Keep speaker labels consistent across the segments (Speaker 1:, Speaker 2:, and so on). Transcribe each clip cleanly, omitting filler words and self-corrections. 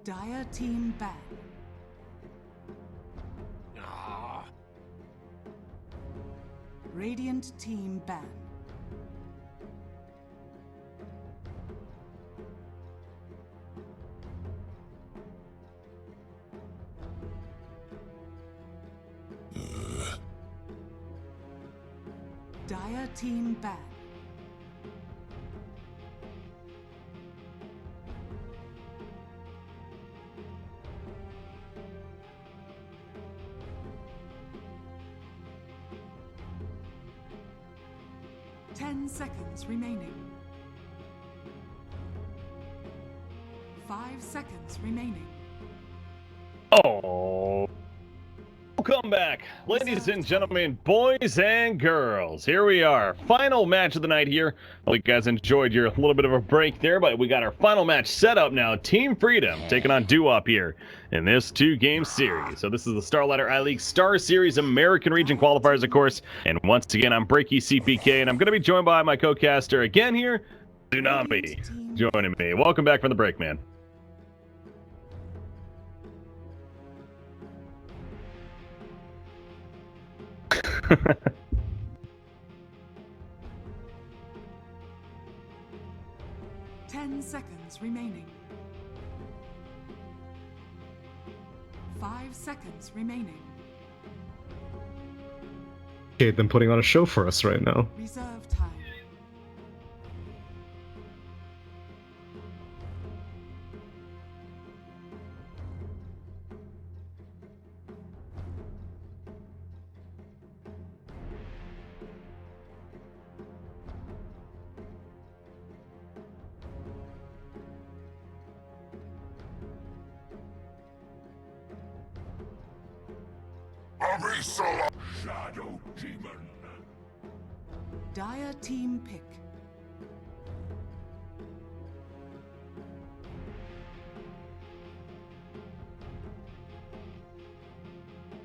Speaker 1: Dire team ban. Radiant team ban. Dire team ban. Ten seconds remaining. 5 seconds remaining.
Speaker 2: Oh, welcome back, ladies and gentlemen, boys and girls. Here we are, final match of the night here. Hope you guys enjoyed your little bit of a break there, but we got our final match set up now. Team Freedom taking on Doo-Wop here in this 2-game series. So this is the Starlighter I-League Star Series American Region Qualifiers, of course. And once again, I'm Breaky CPK, and I'm going to be joined by my co-caster again here, Tsunami, joining me. Welcome back from the break, man.
Speaker 1: Ten seconds remaining. 5 seconds remaining.
Speaker 3: Okay, them putting on a show for us right now.
Speaker 1: Reserve time.
Speaker 4: Shadow Demon.
Speaker 1: Dire team pick.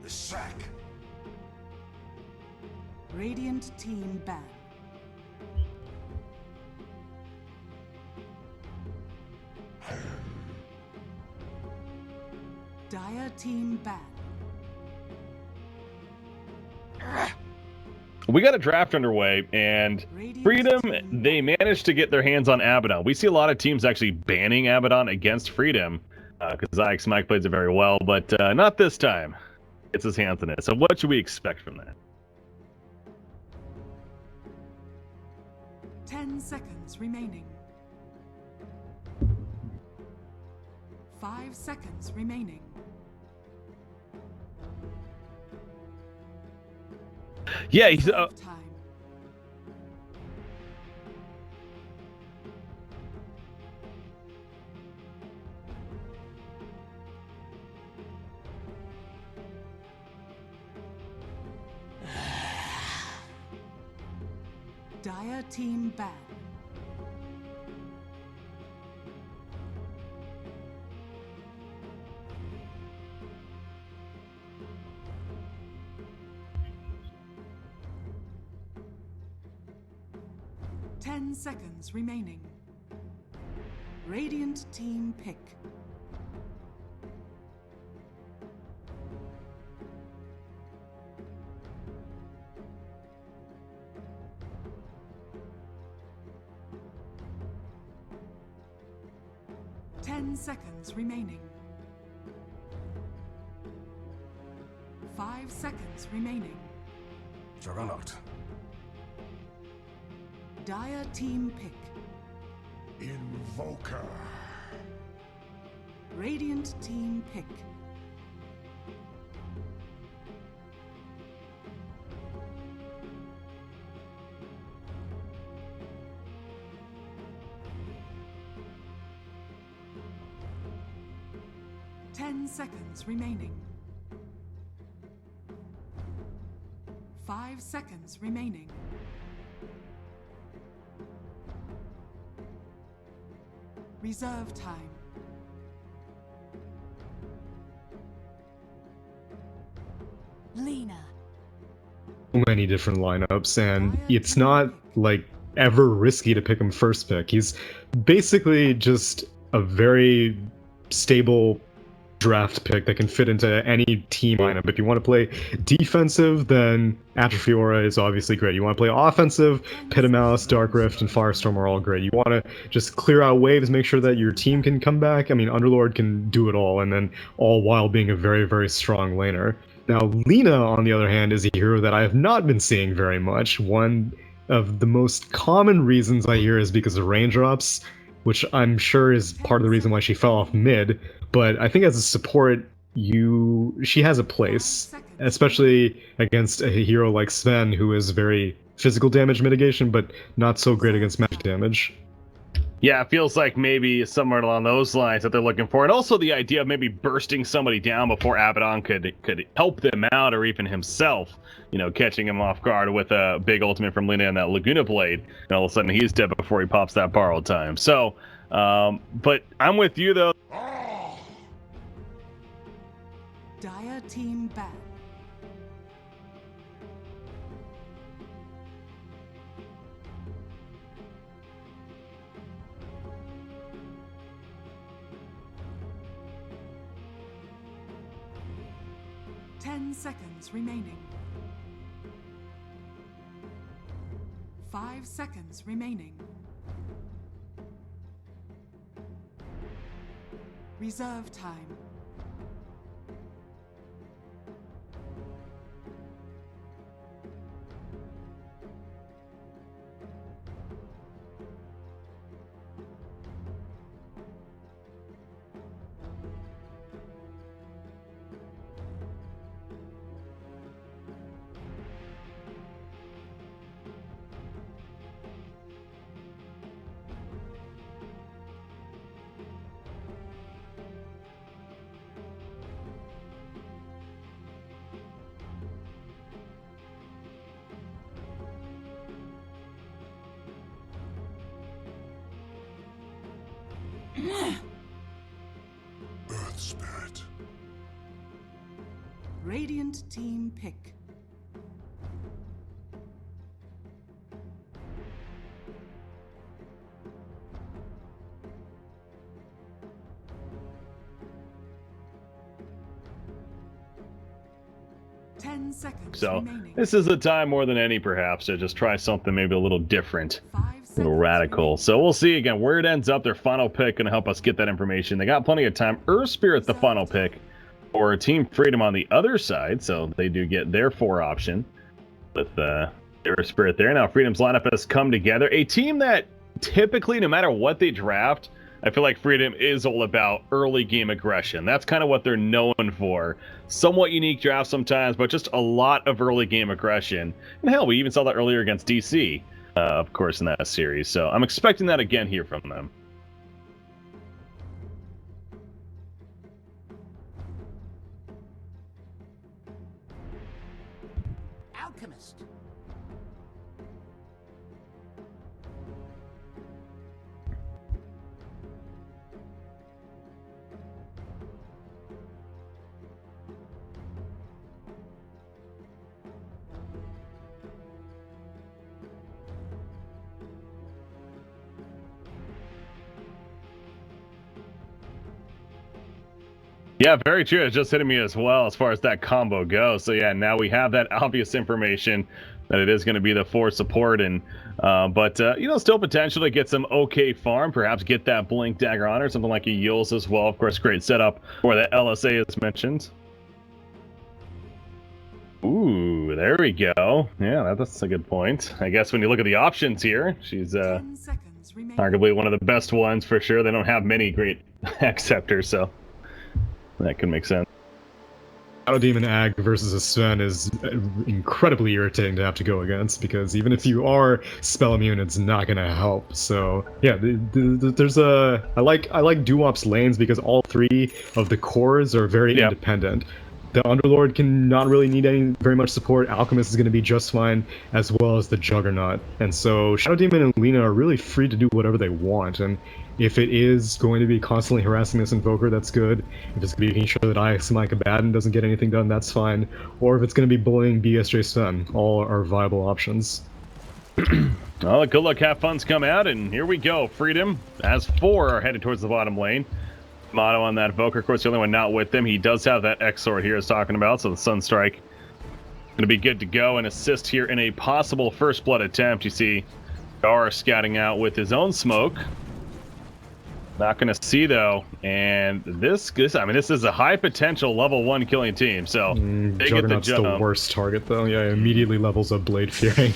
Speaker 4: The sack.
Speaker 1: Radiant team ban. Dire team ban.
Speaker 2: We got a draft underway, and Freedom, they managed to get their hands on Abaddon. We see a lot of teams actually banning Abaddon against Freedom, because Ix Mike plays it very well, but not this time. It's his hands on it. So what should we expect from that?
Speaker 1: 10 seconds remaining. 5 seconds remaining.
Speaker 2: Yeah, he's
Speaker 1: Time. Dire team ban. Ten seconds remaining. Radiant team pick. Ten seconds remaining. 5 seconds remaining.
Speaker 4: Juggernaut.
Speaker 1: Dire team pick.
Speaker 4: Invoker.
Speaker 1: Radiant team pick. Ten seconds remaining. 5 seconds remaining. Reserve time. Lena.
Speaker 3: So many different lineups, and it's not like ever risky to pick him first pick. He's basically just a very stable draft pick that can fit into any team lineup. If you want to play defensive, then Atrophiora is obviously great. You want to play offensive, Pitamouse, Dark Rift, and Firestorm are all great. You want to just clear out waves, make sure that your team can come back. I mean, Underlord can do it all, and then all while being a very, very strong laner. Now, Lina, on the other hand, is a hero that I have not been seeing very much. One of the most common reasons I hear is because of raindrops, which I'm sure is part of the reason why she fell off mid. But I think as a support, she has a place, especially against a hero like Sven, who is very physical damage mitigation, but not so great against magic damage.
Speaker 2: Yeah, it feels like maybe somewhere along those lines that they're looking for. And also the idea of maybe bursting somebody down before Abaddon could help them out, or even himself, you know, catching him off guard with a big ultimate from Lina and that Laguna Blade. And all of a sudden he's dead before he pops that borrowed time. So, but I'm with you, though.
Speaker 1: Dire team ban. Seconds remaining. 5 seconds remaining. Reserve time.
Speaker 4: Earth Spirit.
Speaker 1: Radiant team pick.
Speaker 2: So this is the time more than any, perhaps, to just try something maybe a little different, a little radical. So we'll see again where it ends up. Their final pick going to help us get that information. They got plenty of time. Earth Spirit the final pick, or Team Freedom on the other side. So they do get their 4 option with Earth Spirit there. Now Freedom's lineup has come together. A team that typically, no matter what they draft, I feel like Freedom is all about early game aggression. That's kind of what they're known for. Somewhat unique draft sometimes, but just a lot of early game aggression. And hell, we even saw that earlier against DC, of course, in that series. So I'm expecting that again here from them.
Speaker 5: Alchemist.
Speaker 2: Yeah, very true. It's just hitting me as well as far as that combo goes. So yeah, now we have that obvious information that it is going to be the 4 support, and you know, still potential to get some okay farm, perhaps get that Blink Dagger on or something like a Yules as well. Of course, great setup for the LSA as mentioned. Ooh, there we go. Yeah, that's a good point. I guess when you look at the options here, she's arguably one of the best ones for sure. They don't have many great acceptors, so that can make sense.
Speaker 3: Shadow Demon Ag versus a Sven is incredibly irritating to have to go against, because even if you are spell immune, it's not going to help. So yeah, there's a I like Doo-Wop's lanes because all 3 of the cores are very independent. The Underlord can not really need very much support. Alchemist is going to be just fine, as well as the Juggernaut. And so Shadow Demon and Lina are really free to do whatever they want. And if it is going to be constantly harassing this Invoker, that's good. If it's going to be making sure that IXMI Combatant doesn't get anything done, that's fine. Or if it's going to be bullying BSJ Sven, all are viable options.
Speaker 2: Well, good luck, have fun's come out, and here we go. Freedom has 4 are headed towards the bottom lane. Mono on that Evoker. Of course, the only one not with him. He does have that X-Sword here I was talking about, so the Sunstrike going to be good to go and assist here in a possible first blood attempt. You see Gar scouting out with his own smoke. Not going to see, though, and this is a high potential level 1 killing team, so they get the jump.
Speaker 3: The worst target, though. Yeah, immediately levels up Blade Fury.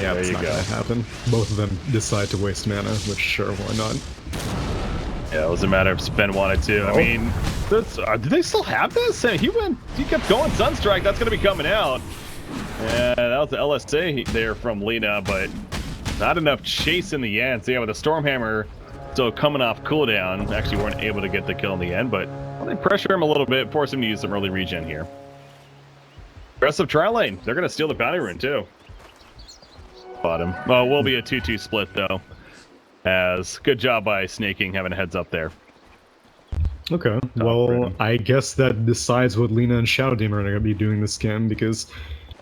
Speaker 3: Yeah, that's not gonna happen. Both of them decide to waste mana, which sure, why not?
Speaker 2: Yeah, it was a matter of Sven wanted to. I mean, do they still have this? He kept going Sunstrike. That's gonna be coming out. Yeah, that was the LSA there from Lena, but not enough chase in the end. So yeah, with the Stormhammer still coming off cooldown, actually weren't able to get the kill in the end, but they pressure him a little bit, force him to use some early regen here. Aggressive trial lane. They're gonna steal the bounty rune too. Bottom. Well, it will be a 2-2 split though. As good job by Snaking having a heads up there.
Speaker 3: Okay, well, I guess that decides what Lena and Shadow Demon are going to be doing this game, because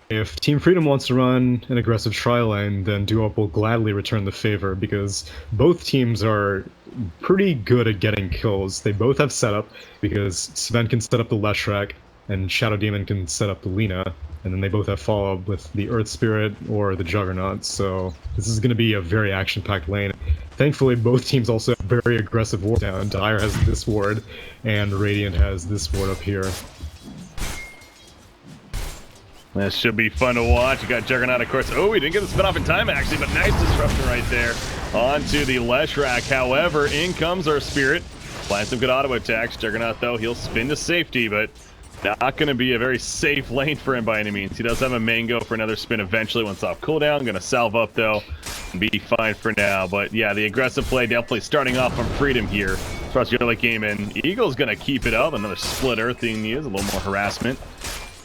Speaker 3: if Team Freedom wants to run an aggressive trial lane, then Duop will gladly return the favor, because both teams are pretty good at getting kills. They both have setup, because Sven can set up the Leshrac, and Shadow Demon can set up the Lena, and then they both have follow-up with the Earth Spirit or the Juggernaut, so this is going to be a very action-packed lane. Thankfully, both teams also have very aggressive ward down. Dire has this ward, and Radiant has this ward up here.
Speaker 2: This should be fun to watch. You got Juggernaut, of course. Oh, he didn't get the spin off in time, actually, but nice disruption right there onto the Leshrac. However, in comes our Spirit. Applying some good auto attacks. Juggernaut, though, he'll spin to safety, but not going to be a very safe lane for him by any means. He does have a Mango for another spin eventually once off cooldown. Going to salve up, though, and be fine for now. But yeah, the aggressive play definitely starting off from Freedom here. Across the early game, and Eagle's going to keep it up. Another split earthing needs, a little more harassment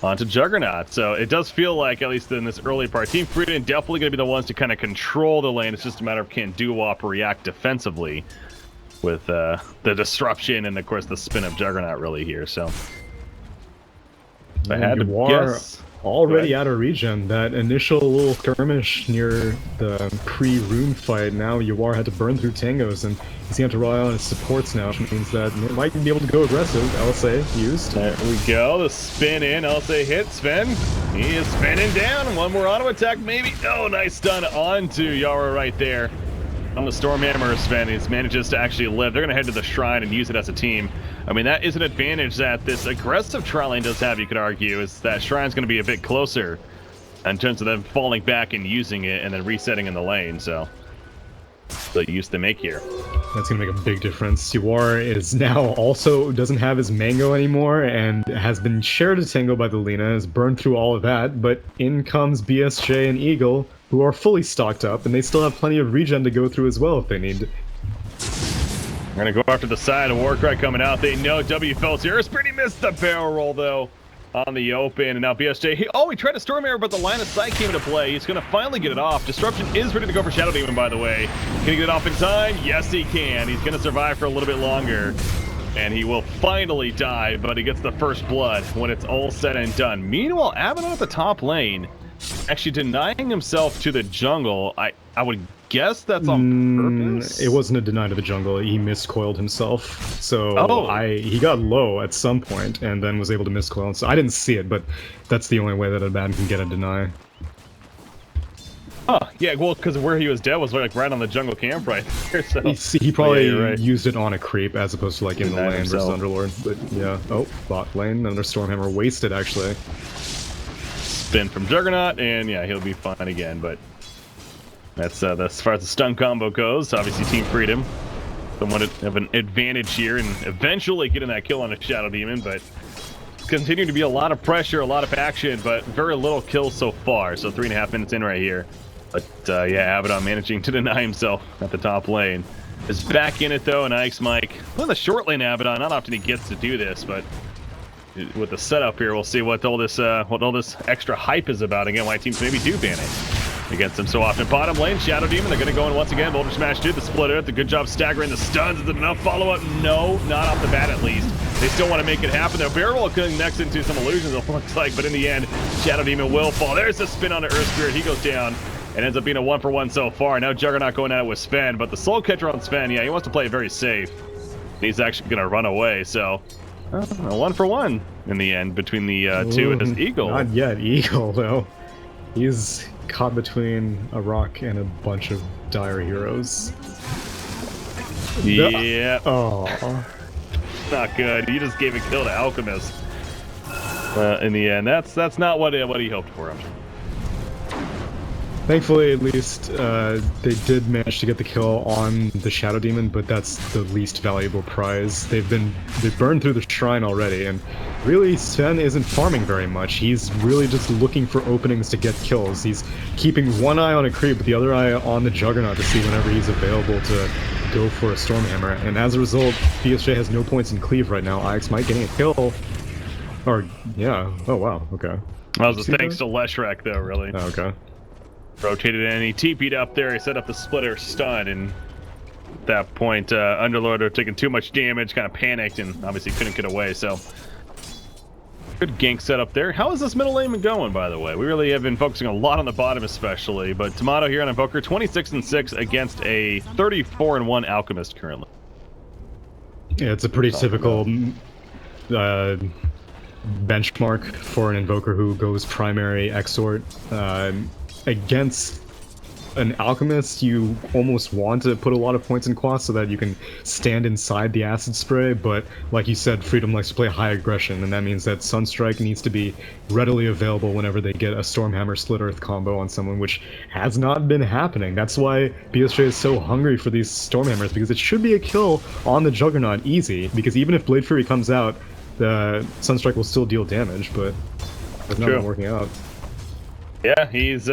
Speaker 2: onto Juggernaut. So it does feel like, at least in this early part, Team Freedom definitely going to be the ones to kind of control the lane. It's just a matter of can Duop react defensively with the disruption and, of course, the spin of Juggernaut really here. So I had to guess.
Speaker 3: Already out of regen. That initial little skirmish near the pre-rune fight, now Yawar had to burn through tangos, and he's going to rely on his supports now, which means that he might be able to go aggressive. LSA used.
Speaker 2: There we go. The spin in. LSA hit Sven. He is spinning down. One more auto attack, maybe. Oh, nice stun onto Yara right there. On the Stormhammer, Sven, he manages to actually live. They're going to head to the Shrine and use it as a team. I mean, that is an advantage that this aggressive trial lane does have, you could argue, is that Shrine's going to be a bit closer in terms of them falling back and using it and then resetting in the lane, so the use they make here.
Speaker 3: That's going to make a big difference. Yawar is now also doesn't have his Mango anymore and has been shared a Tango by the Lena, has burned through all of that, but in comes BSJ and Eagle, who are fully stocked up, and they still have plenty of regen to go through as well if they need.
Speaker 2: We're going to go after the side, a Warcry coming out. They know W Felt's here. Pretty missed the barrel roll, though, on the open. And now BSJ, he tried to storm here, but the line of sight came into play. He's going to finally get it off. Disruption is ready to go for Shadow Demon, by the way. Can he get it off in time? Yes, he can. He's going to survive for a little bit longer. And he will finally die, but he gets the first blood when it's all said and done. Meanwhile, Abaddon at the top lane, actually denying himself to the jungle. I would guess that's on purpose.
Speaker 3: It wasn't a deny to the jungle. He miscoiled himself. So he got low at some point and then was able to miscoil. So I didn't see it, but that's the only way that Abaddon can get a deny.
Speaker 2: Oh, yeah, well, because where he was dead was like right on the jungle camp right there. So.
Speaker 3: He probably used it on a creep as opposed to like in the lane versus Underlord. But yeah, bot lane, another Stormhammer wasted actually.
Speaker 2: Spin from Juggernaut, and yeah, he'll be fine again, but that's as far as the stun combo goes. Obviously, Team Freedom somewhat have an advantage here and eventually getting that kill on a Shadow Demon, but continuing to be a lot of pressure, a lot of action, but very little kills so far. So 3.5 minutes in right here. But yeah, Abaddon managing to deny himself at the top lane. Is back in it though, and Ike's Mike. On the short lane, Abaddon, not often he gets to do this, but with the setup here, we'll see what all this extra hype is about. Again, why teams maybe do ban it against them so often. Bottom lane, Shadow Demon, they're going to go in once again. Boulder Smash 2, the split earth, a good job staggering the stuns. Is it enough follow-up? No, not off the bat at least. They still want to make it happen. Their barrel will connect into some illusions, it looks like, but in the end, Shadow Demon will fall. There's the spin on the Earth Spirit. He goes down and ends up being a 1-for-1 so far. Now Juggernaut going at it with Sven, but the Soul Catcher on Sven, yeah, he wants to play it very safe. He's actually going to run away, so 1 for 1 in the end between the two as Eagle.
Speaker 3: Not yet, Eagle, though. He's caught between a rock and a bunch of dire heroes.
Speaker 2: Yeah.
Speaker 3: Oh.
Speaker 2: Not good. He just gave a kill to Alchemist. In the end, that's not what he hoped for, I'm sure.
Speaker 3: Thankfully, at least, they did manage to get the kill on the Shadow Demon, but that's the least valuable prize. They've burned through the shrine already, and really, Sven isn't farming very much. He's really just looking for openings to get kills. He's keeping one eye on a creep, but the other eye on the Juggernaut to see whenever he's available to go for a Stormhammer. And as a result, BSJ has no points in cleave right now. IX might getting a kill. Or, yeah. Oh, wow. Okay.
Speaker 2: That was thanks to Leshrac, though, really.
Speaker 3: Oh, okay.
Speaker 2: Rotated in, he TP'd up there, he set up the splitter stun, and at that point, Underlord had taken too much damage, kind of panicked, and obviously couldn't get away, so... Good gank setup there. How is this middle lane been going, by the way? We really have been focusing a lot on the bottom, especially, but Tomato here on Invoker, 26-6 against a 34-1 Alchemist currently.
Speaker 3: Yeah, it's a pretty typical benchmark for an Invoker who goes primary Exort. Against an Alchemist, you almost want to put a lot of points in Quas so that you can stand inside the Acid Spray, but like you said, Freedom likes to play high aggression, and that means that Sunstrike needs to be readily available whenever they get a Stormhammer Split Earth combo on someone, which has not been happening. That's why BSJ is so hungry for these Stormhammers, because it should be a kill on the Juggernaut easy, because even if Blade Fury comes out, the Sunstrike will still deal damage, but it's not been working out.
Speaker 2: Yeah, he's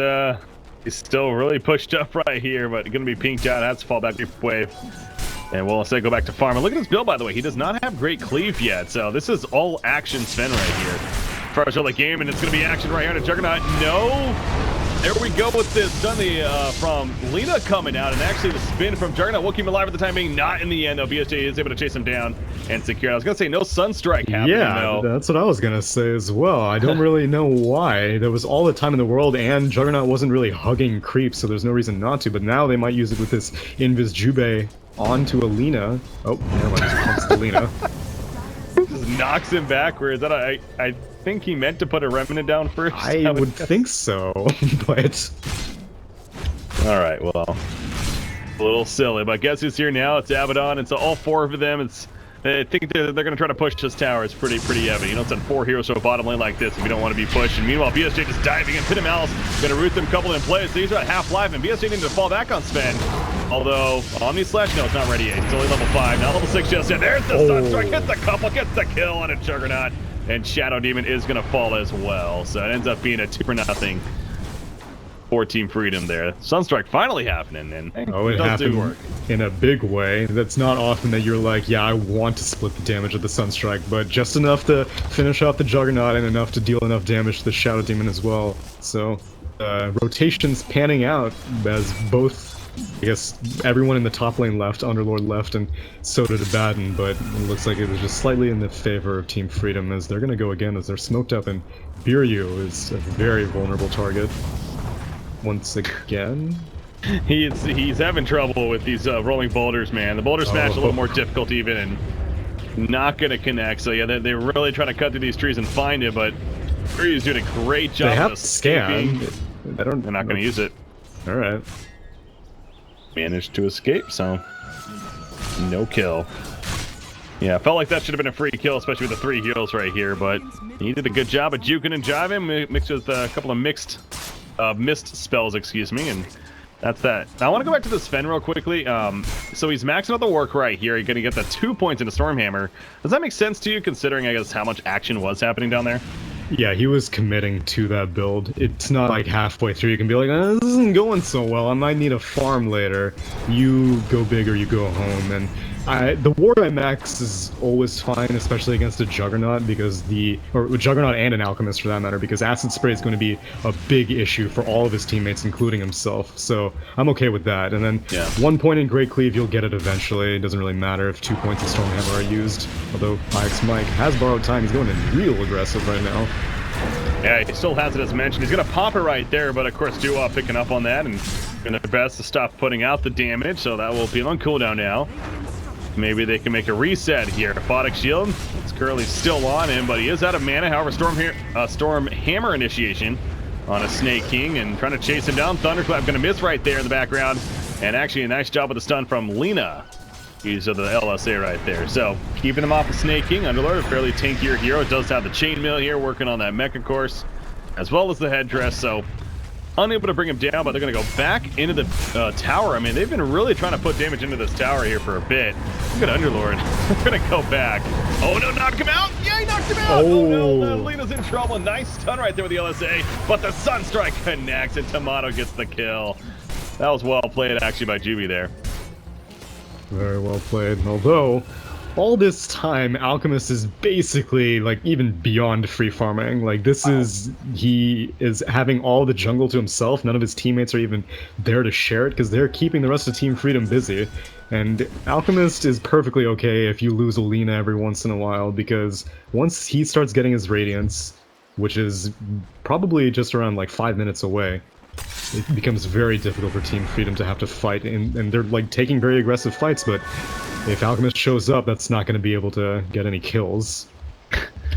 Speaker 2: still really pushed up right here, but gonna be pinked out. Has to fall back wave, and we'll instead go back to farm. And look at this build, by the way. He does not have great cleave yet, so this is all action Sven right here. As far as early game, and it's gonna be action right here to Juggernaut. No, there we go with this. Done from Lina coming out, and actually the spin from Juggernaut will keep him alive at the time being. Not in the end though. BSJ is able to chase him down and secure. I was gonna say no Sunstrike happening.
Speaker 3: Yeah,
Speaker 2: though.
Speaker 3: That's what I was gonna say as well. I don't really know why. There was all the time in the world, and Juggernaut wasn't really hugging creeps, so there's no reason not to. But now they might use it with this Invis Jube onto Alina. Oh, never mind. Just pumps to Lina.
Speaker 2: Just knocks him backwards. I think he meant to put a Remnant down first.
Speaker 3: I would think so, but...
Speaker 2: Alright, well... A little silly, but guess who's here now? It's Abaddon, and so all four of them, I think they're going to try to push this tower. It's pretty evident. You don't send 4 heroes to a bottom lane like this if you don't want to be pushed. And meanwhile, BSJ just diving in. Pit and Malice going to root them coupled in place. So he's at half-life, and BSJ needed to fall back on Sven. Although, Omni Slash, no, it's not ready yet. It's only level 5. Now level 6 just yet. There's the Sunstrike. Hits the couple, gets the kill on a Juggernaut. And Shadow Demon is going to fall as well. So it ends up being a 2-0 for Team Freedom there. Sunstrike finally happening, and
Speaker 3: it happened in a big way. That's not often that you're like, yeah, I want to split the damage of the Sunstrike, but just enough to finish off the Juggernaut and enough to deal enough damage to the Shadow Demon as well. So, rotations panning out as both, I guess, everyone in the top lane left, Underlord left, and so did Abaddon, but it looks like it was just slightly in the favor of Team Freedom as they're going to go again as they're smoked up, and Biryu is a very vulnerable target. Once again,
Speaker 2: he's having trouble with these rolling boulders, man. The boulder smash is a little more difficult even, and not gonna connect. So yeah, they're really trying to cut through these trees and find it, but Biryu's doing a great job.
Speaker 3: They have
Speaker 2: of
Speaker 3: scan.
Speaker 2: They're not gonna use it.
Speaker 3: All right.
Speaker 2: Managed to escape, so no kill. Yeah, felt like that should have been a free kill, especially with the 3 heals right here. But he did a good job of juking and jiving, mixed with a couple of missed spells, excuse me, and that's that. Now I want to go back to the Sven real quickly. So he's maxing out the work right here. You're going to get the 2 points into Stormhammer. Does that make sense to you, considering, I guess, how much action was happening down there?
Speaker 3: Yeah, he was committing to that build. It's not like halfway through you can be like, this isn't going so well, I might need a farm later. You go big or you go home, and the ward I max is always fine, especially against a Juggernaut, because or Juggernaut and an Alchemist for that matter, because Acid Spray is going to be a big issue for all of his teammates, including himself. So I'm okay with that. And then 1 point in Great Cleave, you'll get it eventually. It doesn't really matter if 2 points of Stormhammer are used. Although IX Mike has borrowed time, he's going in real aggressive right now.
Speaker 2: Yeah, he still has it as mentioned. He's going to pop it right there, but of course Dua picking up on that and doing their best to stop putting out the damage, so that will be on cooldown now. maybe they can make a reset here. Aphotic Shield is currently still on him, but he is out of mana. However, Storm Hammer initiation on a Snake King and trying to chase him down. Thunderclap going to miss right there in the background. And actually a nice job with the stun from Lena. Use of the LSA right there. So keeping them off the Snake King. Underlord, a fairly tankier hero. It does have the chainmail here working on that mecha course, as well as the headdress. So unable to bring him down, but they're going to go back into the tower. I mean, they've been really trying to put damage into this tower here for a bit. Look at Underlord. They're going to go back. Oh, no, knocked him out. Yeah, he knocked him out. Oh, no, Lena's in trouble. Nice stun right there with the LSA, but the Sunstrike connects, and Tomato gets the kill. That was well played, actually, by Juby there.
Speaker 3: Very well played. Although, all this time, Alchemist is basically, like, even beyond free farming. Like, this is... He is having all the jungle to himself. None of his teammates are even there to share it, because they're keeping the rest of Team Freedom busy. And Alchemist is perfectly okay if you lose Alina every once in a while, because once he starts getting his Radiance, which is probably just around, like, 5 minutes away, it becomes very difficult for Team Freedom to have to fight, and they're like taking very aggressive fights, but if Alchemist shows up, that's not going to be able to get any kills.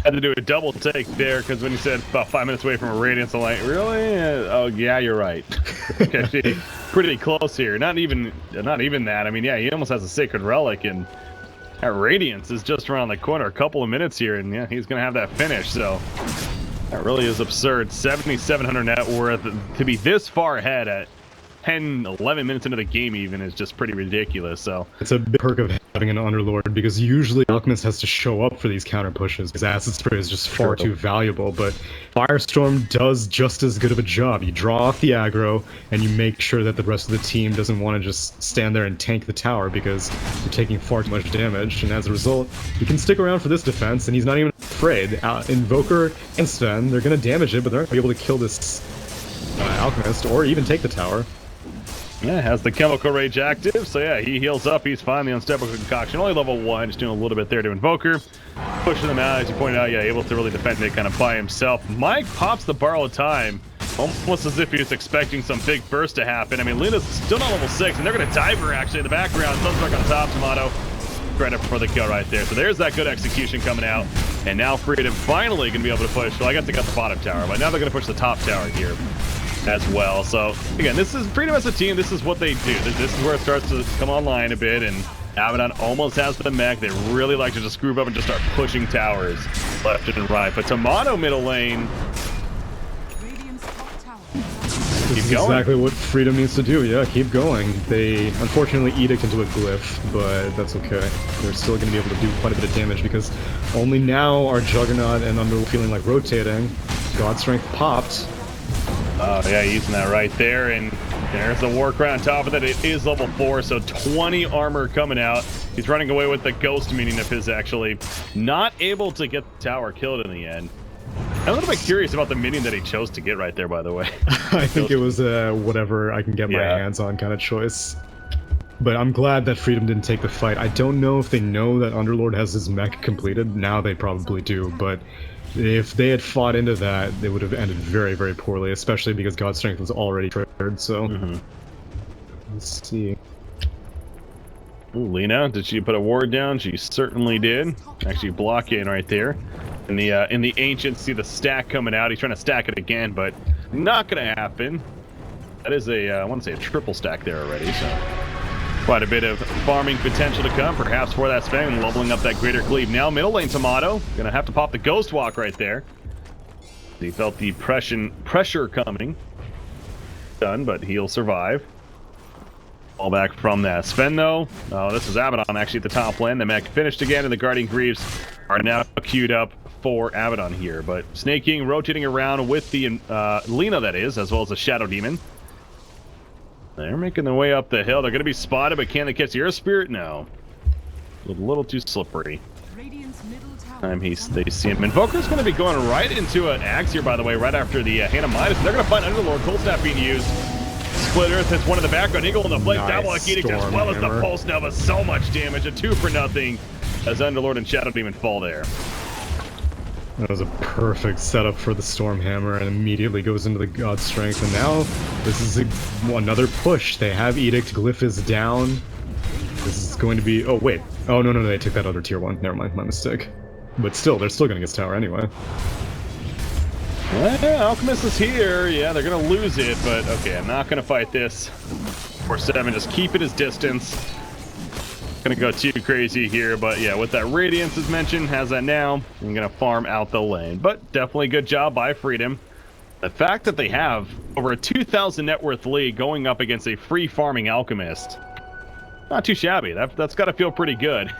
Speaker 2: Had to do a double take there, because when you said about 5 minutes away from a Radiance, I'm like, really? Oh yeah, you're right. Okay, pretty close here. Not even that. I mean, yeah, he almost has a Sacred Relic, and that Radiance is just around the corner. A couple of minutes here, and yeah, he's going to have that finish, so... That really is absurd. 7,700 net worth to be this far ahead at 10, 11 minutes into the game even is just pretty ridiculous. So
Speaker 3: it's a big perk of having an Underlord, because usually Alchemist has to show up for these counter pushes because Acid Spray is just far too valuable, but Firestorm does just as good of a job. You draw off the aggro and you make sure that the rest of the team doesn't want to just stand there and tank the tower because you're taking far too much damage, and as a result he can stick around for this defense and he's not even afraid. Invoker and Sven, they're going to damage it, but they're not going to be able to kill this Alchemist or even take the tower.
Speaker 2: Yeah, has the Chemical Rage active, so yeah, he heals up, he's fine. The Unstoppable Concoction, only level 1, just doing a little bit there to Invoker. Pushing them out, as you pointed out, yeah, able to really defend it kind of by himself. Mike pops the Borrowed Time, almost as if he was expecting some big burst to happen. I mean, Luna's still not level 6, and they're going to dive her, actually, in the background. Sunstruck on top, Tomato. Credit for the kill right there. So there's that good execution coming out. And now Freedom finally going to be able to push. Well, I guess they got the bottom tower, but now they're going to push the top tower here as well. So again, this is Freedom as a team. This is what they do. This is where it starts to come online a bit, and Abaddon almost has the mech. They really like to just group up and just start pushing towers left and right. But Tomato middle lane,
Speaker 3: this is exactly what Freedom needs to do. Yeah, keep going. They unfortunately edict into a glyph, but that's okay. They're still going to be able to do quite a bit of damage because only now are Juggernaut and Under feeling like rotating. God Strength popped.
Speaker 2: Oh yeah, using that right there, and there's the War Crown on top of that. It is level 4, so 20 armor coming out. He's running away with the Ghost minion of his, actually. Not able to get the tower killed in the end. I'm a little bit curious about the minion that he chose to get right there, by the way.
Speaker 3: I think it was whatever I can get my hands on kind of choice. But I'm glad that Freedom didn't take the fight. I don't know if they know that Underlord has his mech completed. Now they probably do, but if they had fought into that, they would have ended very, very poorly, especially because God Strength was already triggered, so... Let's see.
Speaker 2: Ooh, Lena, did she put a ward down? She certainly did. Actually blocking right there. In the Ancient, see the stack coming out. He's trying to stack it again, but not gonna happen. That is a, I want to say a triple stack there already, so... Quite a bit of farming potential to come, perhaps for that Sven, leveling up that Greater Cleave. Now middle lane Tomato, gonna have to pop the Ghost Walk right there. He felt the pressure coming. Done, but he'll survive. All back from that. Sven though, oh, this is Abaddon actually at the top lane. The mech finished again, and the Guardian Greaves are now queued up for Abaddon here. But Snake King rotating around with the Lena, that is, as well as the Shadow Demon. They're making their way up the hill. They're going to be spotted, but can they catch the Air Spirit? No. A little too slippery. They see him. Invoker's going to be going right into an Axe here, by the way, right after the Hannah Midas. They're going to find Underlord. Cold Snap being used. Split Earth hits one in the background. Eagle in the Blade. Diabolic Edict as well as the Pulse Nova. So much damage. A 2-for-0 as Underlord and Shadow Demon fall there.
Speaker 3: That was a perfect setup for the Stormhammer, and immediately goes into the God Strength. And now this is another push. They have Edict. Glyph is down. This is going to be... Oh, wait. Oh, no, they took that other tier 1. Never mind, my mistake. But still, they're still going to get this tower anyway.
Speaker 2: Well, Alchemist is here. Yeah, they're going to lose it, but okay, I'm not going to fight this. 4-7, just keep it his distance. Going to go too crazy here, but yeah, with that Radiance as mentioned, has that now. I'm going to farm out the lane, but definitely good job by Freedom. The fact that they have over a 2,000 net worth league going up against a free farming Alchemist, not too shabby. That's got to feel pretty good.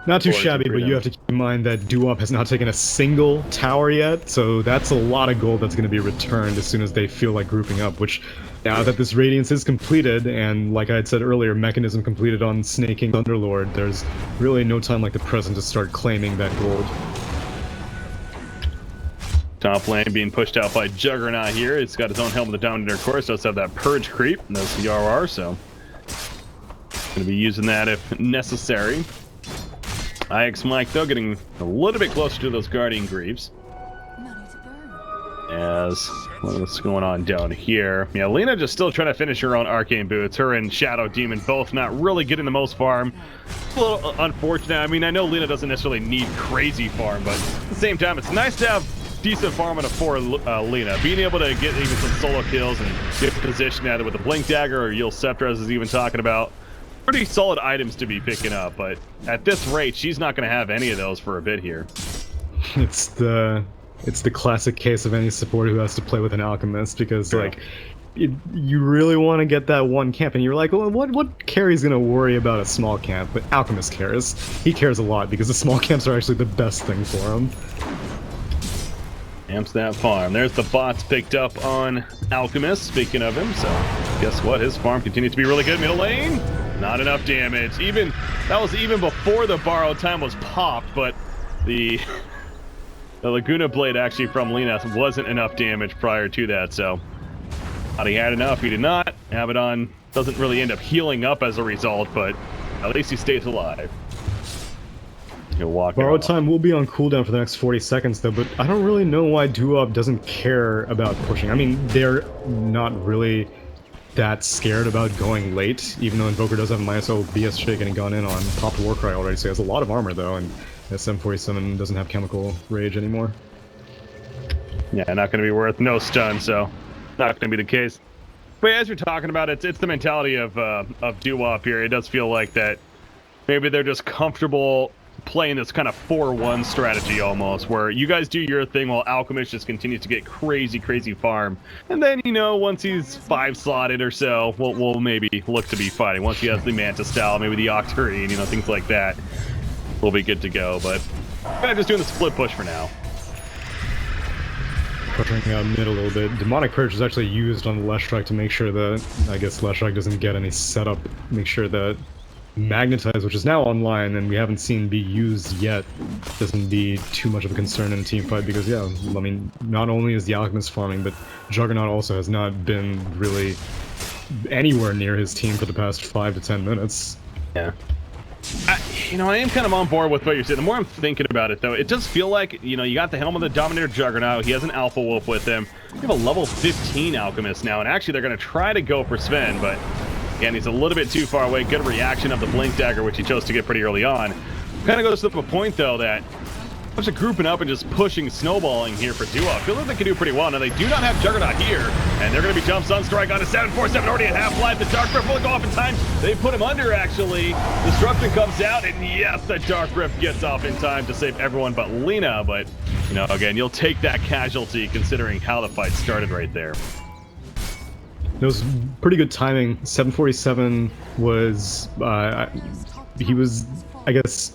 Speaker 3: Not too shabby, but you have to keep in mind that Doo-Wop has not taken a single tower yet, so that's a lot of gold that's going to be returned as soon as they feel like grouping up, which, now that this Radiance is completed, and like I had said earlier, mechanism completed on Snaking Thunderlord, there's really no time like the present to start claiming that gold.
Speaker 2: Top lane being pushed out by Juggernaut here. It's got his own Helm of the Dominator course, does have that Purge creep, and that's the RR, so going to be using that if necessary. IX Mike, though, getting a little bit closer to those Guardian Greaves. As what's going on down here? Yeah, Lena just still trying to finish her own Arcane Boots. Her and Shadow Demon both not really getting the most farm. A little unfortunate. I mean, I know Lena doesn't necessarily need crazy farm, but at the same time, it's nice to have decent farm on a 4 Lena. Being able to get even some solo kills and get positioned either with a Blink Dagger or Yield Scepter, as is even talking about. Pretty solid items to be picking up, but at this rate, she's not going to have any of those for a bit here.
Speaker 3: It's the classic case of any supporter who has to play with an Alchemist, because like you really want to get that one camp, and you're like, well, what carry's going to worry about a small camp? But Alchemist cares. He cares a lot because the small camps are actually the best thing for him.
Speaker 2: Amps that farm. There's the bots picked up on Alchemist, speaking of him, so guess what? His farm continues to be really good. Middle lane, not enough damage. That was even before the borrowed time was popped, but the Laguna Blade actually from Lena wasn't enough damage prior to that, so thought he had enough. He did not. Abaddon doesn't really end up healing up as a result, but at least he stays alive. He'll walk
Speaker 3: Borrowed time will be on cooldown for the next 40 seconds, though, but I don't really know why Doo-Wop doesn't care about pushing. I mean, they're not really that scared about going late, even though Invoker does have a -0 BSJ getting gone in on. Popped Warcry already, so he has a lot of armor, though, and SM47 doesn't have Chemical Rage anymore.
Speaker 2: Yeah, not going to be worth no stun, so not going to be the case. But as you're talking about it, it's the mentality of Doo-Wop here. It does feel like that maybe they're just comfortable playing this kind of 4-1 strategy almost, where you guys do your thing while Alchemist just continues to get crazy farm. And then, you know, once he's 5-slotted or so, we'll maybe look to be fighting. Once he has the Manta style, maybe the Octarine, you know, things like that, we'll be good to go. But kind of just doing the split push for now.
Speaker 3: Pushing out mid a little bit. Demonic Purge is actually used on Leshrac to make sure that, I guess, Leshrac doesn't get any setup. Make sure that Magnetize, which is now online and we haven't seen be used yet, doesn't be too much of a concern in a team fight, because yeah, I mean, not only is the Alchemist farming, but Juggernaut also has not been really anywhere near his team for the past 5 to 10 minutes.
Speaker 2: Yeah. I am kind of on board with what you're saying. The more I'm thinking about it, though, it does feel like, you know, you got the Helm of the Dominator Juggernaut. He has an Alpha Wolf with him. You have a level 15 Alchemist now, and actually they're going to try to go for Sven, but again, he's a little bit too far away. Good reaction of the Blink Dagger, which he chose to get pretty early on. Kind of goes to the point, though, that just grouping up and just pushing, snowballing here for Doo-Wop. I feel like they can do pretty well. Now, they do not have Juggernaut here, and they're going to be Jump Sunstrike on a 747 already at half-life. The Dark Rift will go off in time. They put him under, actually. Disruption comes out, and yes, the Dark Rift gets off in time to save everyone but Lena. But, you know, again, you'll take that casualty considering how the fight started right there.
Speaker 3: It was pretty good timing. 747 was, he was, I guess,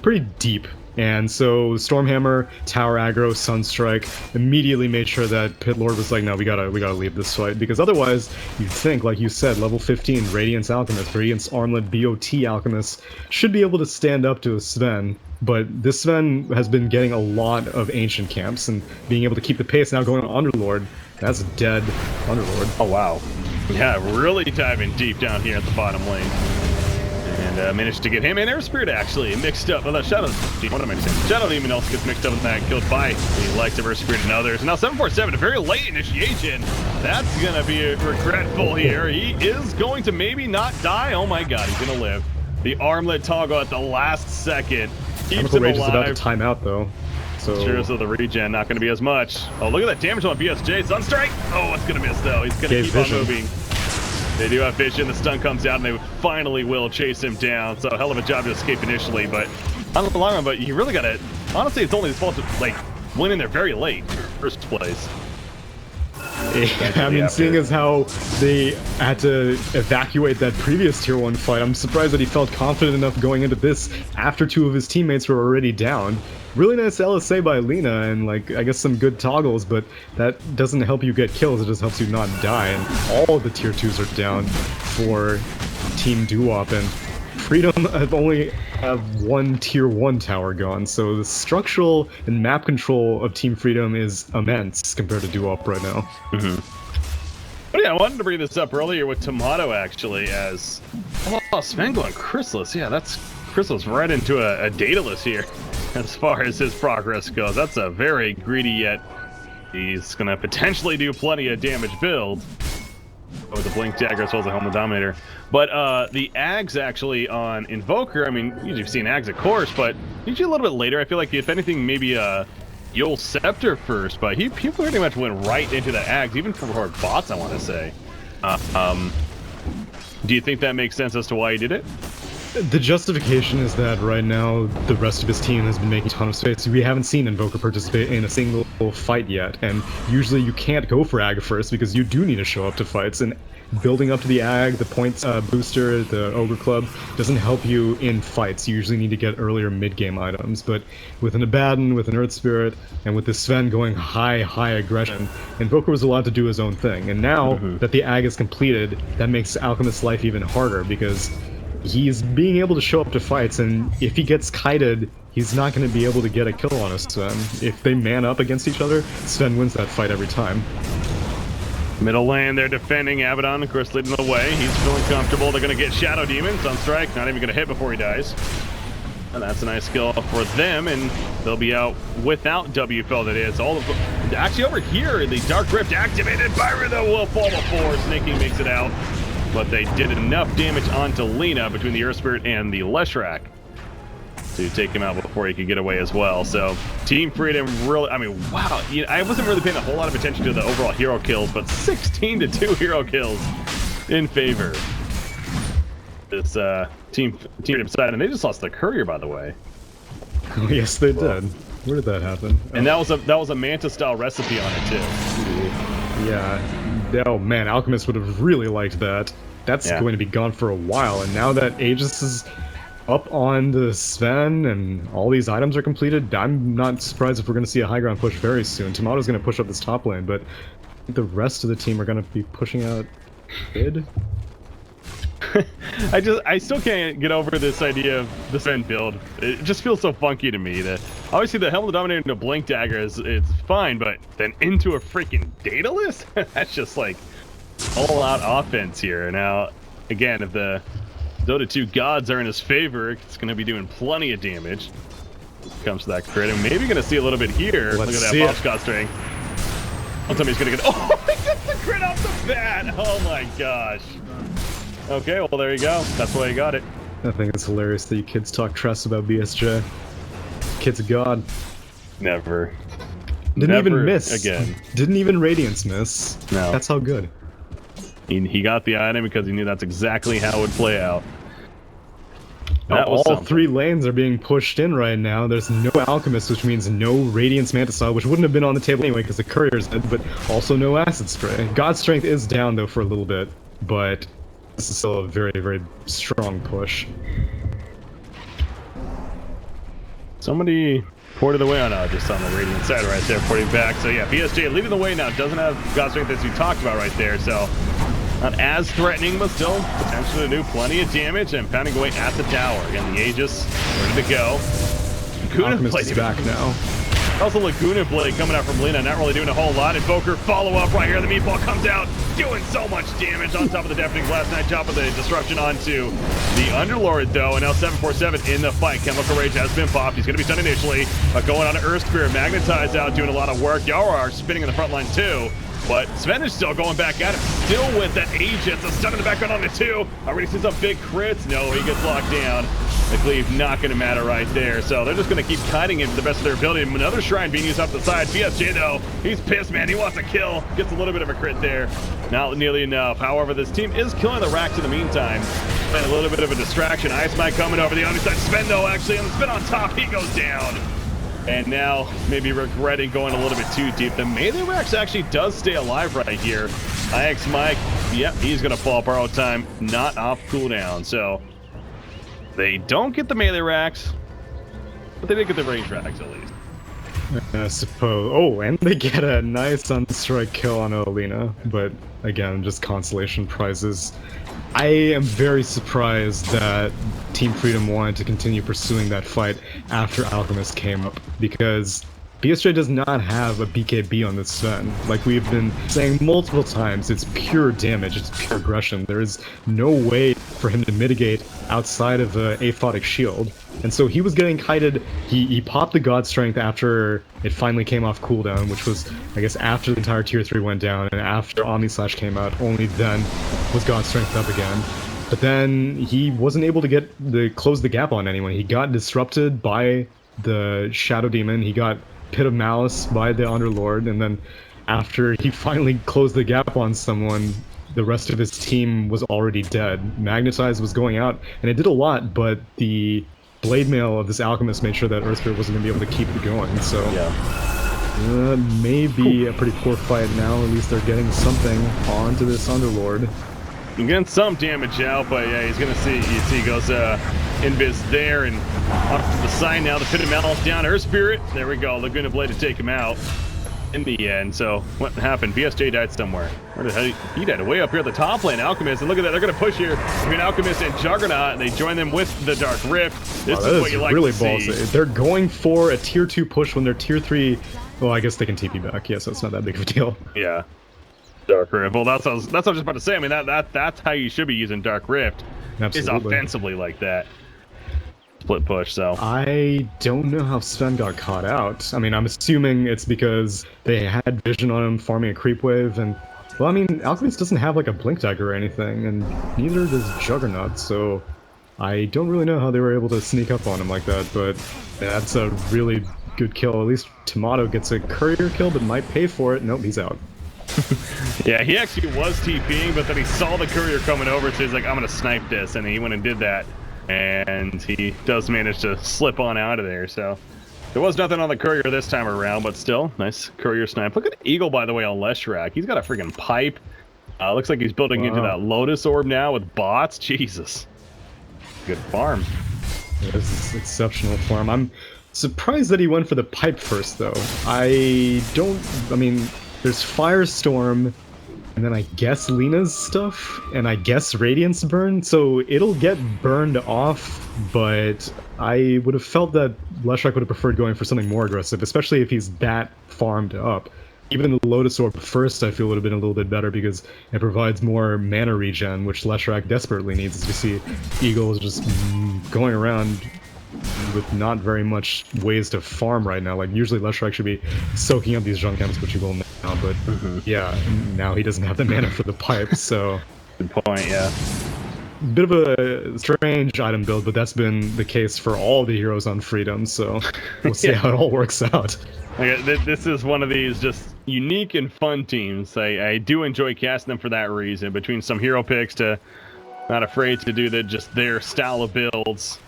Speaker 3: pretty deep. And so Stormhammer, Tower Aggro, Sunstrike immediately made sure that Pit Lord was like, no, we gotta leave this fight, because otherwise you'd think, like you said, level 15 Radiance Alchemist, Radiance Armlet BOT Alchemist should be able to stand up to a Sven. But this Sven has been getting a lot of ancient camps and being able to keep the pace. Now going on Underlord, that's dead Underlord.
Speaker 2: Oh wow, yeah, really diving deep down here at the bottom lane. And managed to get him and Air Spirit actually mixed up. Well, that Shadow Demon, what am I saying? Shadow Demon also gets mixed up in that, killed by the likes of Air Spirit and others. And now 747, a very late initiation. That's gonna be regretful here. He is going to maybe not die. Oh my god, he's gonna live. The armlet toggle at the last second keeps
Speaker 3: Chemical
Speaker 2: him
Speaker 3: Rage is about
Speaker 2: alive.
Speaker 3: to time out though. So
Speaker 2: Sure, so the regen not going to be as much. Oh, look at that damage on BSJ. Sunstrike. Oh, it's going to miss though. He's going to
Speaker 3: Gave
Speaker 2: keep
Speaker 3: vision.
Speaker 2: on moving. They do have vision. The stun comes out, and they finally will chase him down. So hell of a job to escape initially, but on the long run. But you really got to. Honestly, it's only his fault to like win in there very late, first place.
Speaker 3: I mean, seeing as how they had to evacuate that previous Tier 1 fight, I'm surprised that he felt confident enough going into this after 2 of his teammates were already down. Really nice LSA by Lina, and like, I guess some good toggles, but that doesn't help you get kills, it just helps you not die, and all of the Tier 2s are down for Team Doo-Wop, and Freedom have only have 1 Tier 1 tower gone, so the structural and map control of Team Freedom is immense compared to Doo-Wop right now.
Speaker 2: But yeah, I wanted to bring this up earlier with Tomato actually, as Sven going Chrysalis. Yeah, that's Chrysalis right into a Daedalus here as far as his progress goes. That's a very greedy yet he's gonna potentially do plenty of damage build with the Blink Dagger as well as the Helmet Dominator. But the Ags actually on Invoker, I mean, usually you've seen Ags of course, but usually a little bit later. I feel like if anything, maybe Yule Scepter first, but he pretty much went right into the Ags, even for bots, I want to say. Do you think that makes sense as to why he did it?
Speaker 3: The justification is that right now the rest of his team has been making a ton of space. We haven't seen Invoker participate in a single fight yet, and usually you can't go for Ag first because you do need to show up to fights, and building up to the Ag, the points booster, the Ogre Club, doesn't help you in fights. You usually need to get earlier mid-game items, but with an Abaddon, with an Earth Spirit, and with the Sven going high aggression, Invoker was allowed to do his own thing, and now that the Ag is completed, that makes Alchemist's life even harder, because he's being able to show up to fights, and if he gets kited, he's not going to be able to get a kill on a Sven. If they man up against each other, Sven wins that fight every time.
Speaker 2: Middle lane, they're defending. Abaddon, of course, leading the way. He's feeling comfortable. They're going to get Shadow Demons on strike. Not even going to hit before he dies. And that's a nice kill for them, and they'll be out without WFL, that is. Actually, over here, the Dark Rift activated. Byron, though, will fall before. Snaking makes it out. But they did enough damage onto Lina between the Earth Spirit and the Leshrac to take him out before he could get away as well. So Team Freedom really, I mean, wow. I wasn't really paying a whole lot of attention to the overall hero kills, but 16-2 hero kills in favor. This Team Freedom side, and they just lost the Courier, by the way.
Speaker 3: Oh, yes, they did. Where did that happen?
Speaker 2: And that was a Manta style recipe on it too.
Speaker 3: Yeah. Oh man, Alchemist would have really liked that. That's going to be gone for a while, and now that Aegis is up on the Sven and all these items are completed, I'm not surprised if we're going to see a high ground push very soon. Tomato's going to push up this top lane, but I think the rest of the team are going to be pushing out mid.
Speaker 2: I still can't get over this idea of the Sven build. It just feels so funky to me. That obviously the Helmet Dominator into Blink Dagger it's fine, but then into a freaking Daedalus? That's just like all out offense here. Now, again, if the Dota 2 gods are in his favor, it's going to be doing plenty of damage. Comes to that crit, and maybe going to see a little bit here.
Speaker 3: Let's
Speaker 2: Look at
Speaker 3: see
Speaker 2: that Foxcott string. One time he's going to get. Oh, he gets the crit off the bat! Oh my gosh. Okay, well there you go. That's why you got it.
Speaker 3: I think it's hilarious that you kids talk trash about BSJ. Kid's a god.
Speaker 2: Never.
Speaker 3: Didn't
Speaker 2: Never
Speaker 3: even miss.
Speaker 2: again.
Speaker 3: Didn't even Radiance miss.
Speaker 2: No.
Speaker 3: That's how good.
Speaker 2: He got the item because he knew that's exactly how it would play out.
Speaker 3: Now,
Speaker 2: That was
Speaker 3: all
Speaker 2: something.
Speaker 3: 3 lanes are being pushed in right now. There's no Alchemist, which means no Radiance Manta Style, which wouldn't have been on the table anyway because the Courier's dead, but also no Acid Spray. God's Strength is down though for a little bit, but this is still a very, very strong push.
Speaker 2: Somebody ported away on just on the Radiant side right there, porting back. So yeah, BSJ leading the way now. Doesn't have God Strength as we talked about right there, so not as threatening, but still potentially to do plenty of damage and pounding away at the tower. Again, the Aegis ready to go.
Speaker 3: Alchemist is back now.
Speaker 2: Also, Laguna Blade coming out from Lina, not really doing a whole lot. Invoker follow-up right here. The meatball comes out, doing so much damage on top of the Deafening Blast. Nice job of the disruption onto the Underlord, though. And now 747 in the fight. Chemical Rage has been popped. He's going to be stunned initially. Going on to Earth Spirit. Magnetized out, doing a lot of work. Yara spinning in the front line, too. But Sven is still going back at him, still with that agent. So stun in the background on the 2. Already sees some big crits. No, he gets locked down. The cleave not going to matter right there. So they're just going to keep kiting him to the best of their ability. Another shrine being used off the side. BSJ though, he's pissed, man. He wants a kill. Gets a little bit of a crit there. Not nearly enough. However, this team is killing the racks in the meantime. And a little bit of a distraction. Ice Mike coming over the other side. Sven though, actually, on the spin on top, he goes down. And now, maybe regretting going a little bit too deep. The Melee Rex actually does stay alive right here. IX Mike, yep, he's going to fall borrowed time, not off cooldown. So, they don't get the Melee Rex, but they did get the range Rex at least.
Speaker 3: I suppose. Oh, and they get a nice unstrike kill on Alina, but again, just consolation prizes. I am very surprised that Team Freedom wanted to continue pursuing that fight after Alchemist came up, because BSJ does not have a BKB on this Sven. Like we've been saying multiple times, it's pure damage, it's pure aggression. There is no way for him to mitigate outside of the aphotic shield. And so he was getting kited. He popped the God Strength after it finally came off cooldown, which was, I guess, after the entire Tier 3 went down, and after Omni Slash came out, only then was God Strength up again. But then he wasn't able to close the gap on anyone. He got disrupted by the Shadow Demon, he got Pit of Malice by the Underlord, and then after he finally closed the gap on someone, the rest of his team was already dead. Magnetize was going out, and it did a lot, but the Blade Mail of this Alchemist made sure that Earth Spirit wasn't going to be able to keep it going, so... Yeah. Maybe a pretty poor fight now, at least they're getting something onto this Underlord.
Speaker 2: You're getting some damage out, but yeah, he's going to see, you see he goes Invis there, and off to the side now, the Pit of Malice down, Earth Spirit, there we go, Laguna Blade to take him out in the end. So what happened? BSJ died somewhere. Where the hell? He died way up here at the top lane, Alchemist, and look at that, they're going to push here between Alchemist and Juggernaut, and they join them with the Dark Rift. This is what you like
Speaker 3: really
Speaker 2: to see.
Speaker 3: Ballsy. They're going for a Tier 2 push when they're Tier 3, well, I guess they can TP back, yeah, so it's not that big of a deal.
Speaker 2: Yeah. Dark Rift. Well, that's what I was just about to say. I mean, that's how you should be using Dark Rift.
Speaker 3: Absolutely.
Speaker 2: Is offensively like that. Split push, so.
Speaker 3: I don't know how Sven got caught out. I mean, I'm assuming it's because they had vision on him farming a creep wave, and, well, I mean, Alchemist doesn't have like a blink dagger or anything, and neither does Juggernaut, so I don't really know how they were able to sneak up on him like that, but that's a really good kill. At least Tomato gets a courier kill, but might pay for it. Nope, he's out.
Speaker 2: Yeah, he actually was TPing, but then he saw the courier coming over, so he's like, I'm gonna snipe this, and he went and did that. And he does manage to slip on out of there, so there was nothing on the courier this time around, but still, nice courier snipe. Look at Eagle, by the way, on Leshrac. He's got a freaking pipe. Looks like he's building into that Lotus Orb now with bots. Jesus. Good farm.
Speaker 3: Yeah, this is exceptional farm. I'm surprised that he went for the pipe first, though. I mean, there's Firestorm, and then I guess Lena's stuff, and I guess Radiance Burn, so it'll get burned off, but I would have felt that Leshrac would have preferred going for something more aggressive, especially if he's that farmed up. Even the Lotus Orb first, I feel would have been a little bit better because it provides more mana regen, which Leshrac desperately needs, as we see Eagle is just going around with not very much ways to farm right now. Like, usually Leshrac should be soaking up these junk camps, which he will now, but yeah, now he doesn't have the mana for the pipe, so...
Speaker 2: Good point, yeah.
Speaker 3: Bit of a strange item build, but that's been the case for all the heroes on Freedom, so we'll see how it all works out.
Speaker 2: Okay, this is one of these just unique and fun teams. I do enjoy casting them for that reason, between some hero picks to not afraid to do just their style of builds.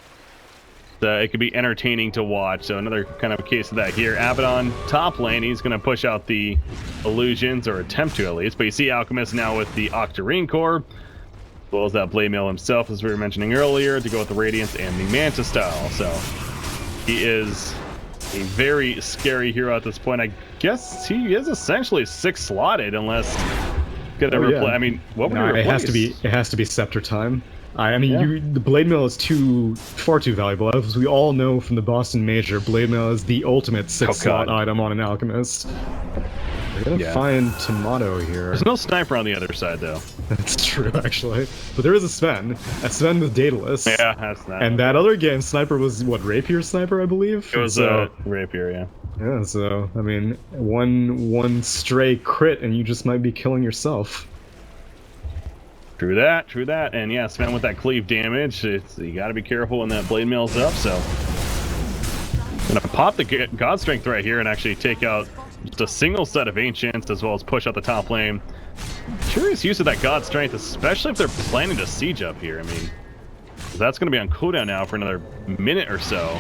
Speaker 2: It could be entertaining to watch, so another kind of a case of that here. Abaddon, top lane, he's going to push out the illusions, or attempt to at least, but you see Alchemist now with the Octarine Core, as well as that Blade Mail himself, as we were mentioning earlier, to go with the Radiance and the Manta style, so he is a very scary hero at this point. I guess he is essentially 6-slotted, unless... I mean, what would you replace?
Speaker 3: It has to be Scepter time. I mean, the Blade Mail is far too valuable. As we all know from the Boston Major, Blade Mail is the ultimate 6-slot item on an Alchemist. We're gonna find Tomato here.
Speaker 2: There's no sniper on the other side, though.
Speaker 3: That's true, actually. But there is a Sven with Daedalus.
Speaker 2: Yeah, that's that.
Speaker 3: And that other game, Sniper was, what, Rapier Sniper, I believe?
Speaker 2: It was Rapier, yeah.
Speaker 3: Yeah, so I mean, one stray crit and you just might be killing yourself.
Speaker 2: True that, and yeah, Sven with that cleave damage, you gotta be careful when that blade mail's up, so... Gonna pop the God Strength right here and actually take out just a single set of Ancients, as well as push out the top lane. Curious use of that God Strength, especially if they're planning to siege up here, I mean... That's gonna be on cooldown now for another minute or so.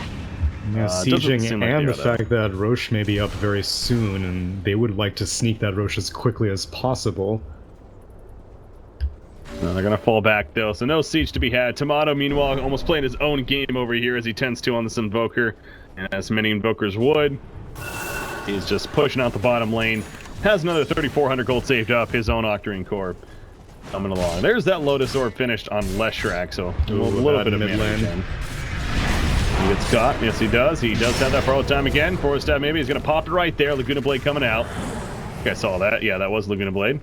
Speaker 3: Yeah, sieging and the fact that Roche may be up very soon, and they would like to sneak that Roche as quickly as possible.
Speaker 2: They're gonna fall back though, so no siege to be had. Tomato, meanwhile, almost playing his own game over here as he tends to on this Invoker, and as many Invokers would. He's just pushing out the bottom lane. Has another 3,400 gold saved up, his own Octarine Core coming along. There's that Lotus Orb finished on Leshrac, so a little bit of mid lane. He gets caught, yes he does. He does have that for all the time again. Forward stab maybe, he's gonna pop it right there. Laguna Blade coming out. You guys saw that, yeah, that was Laguna Blade.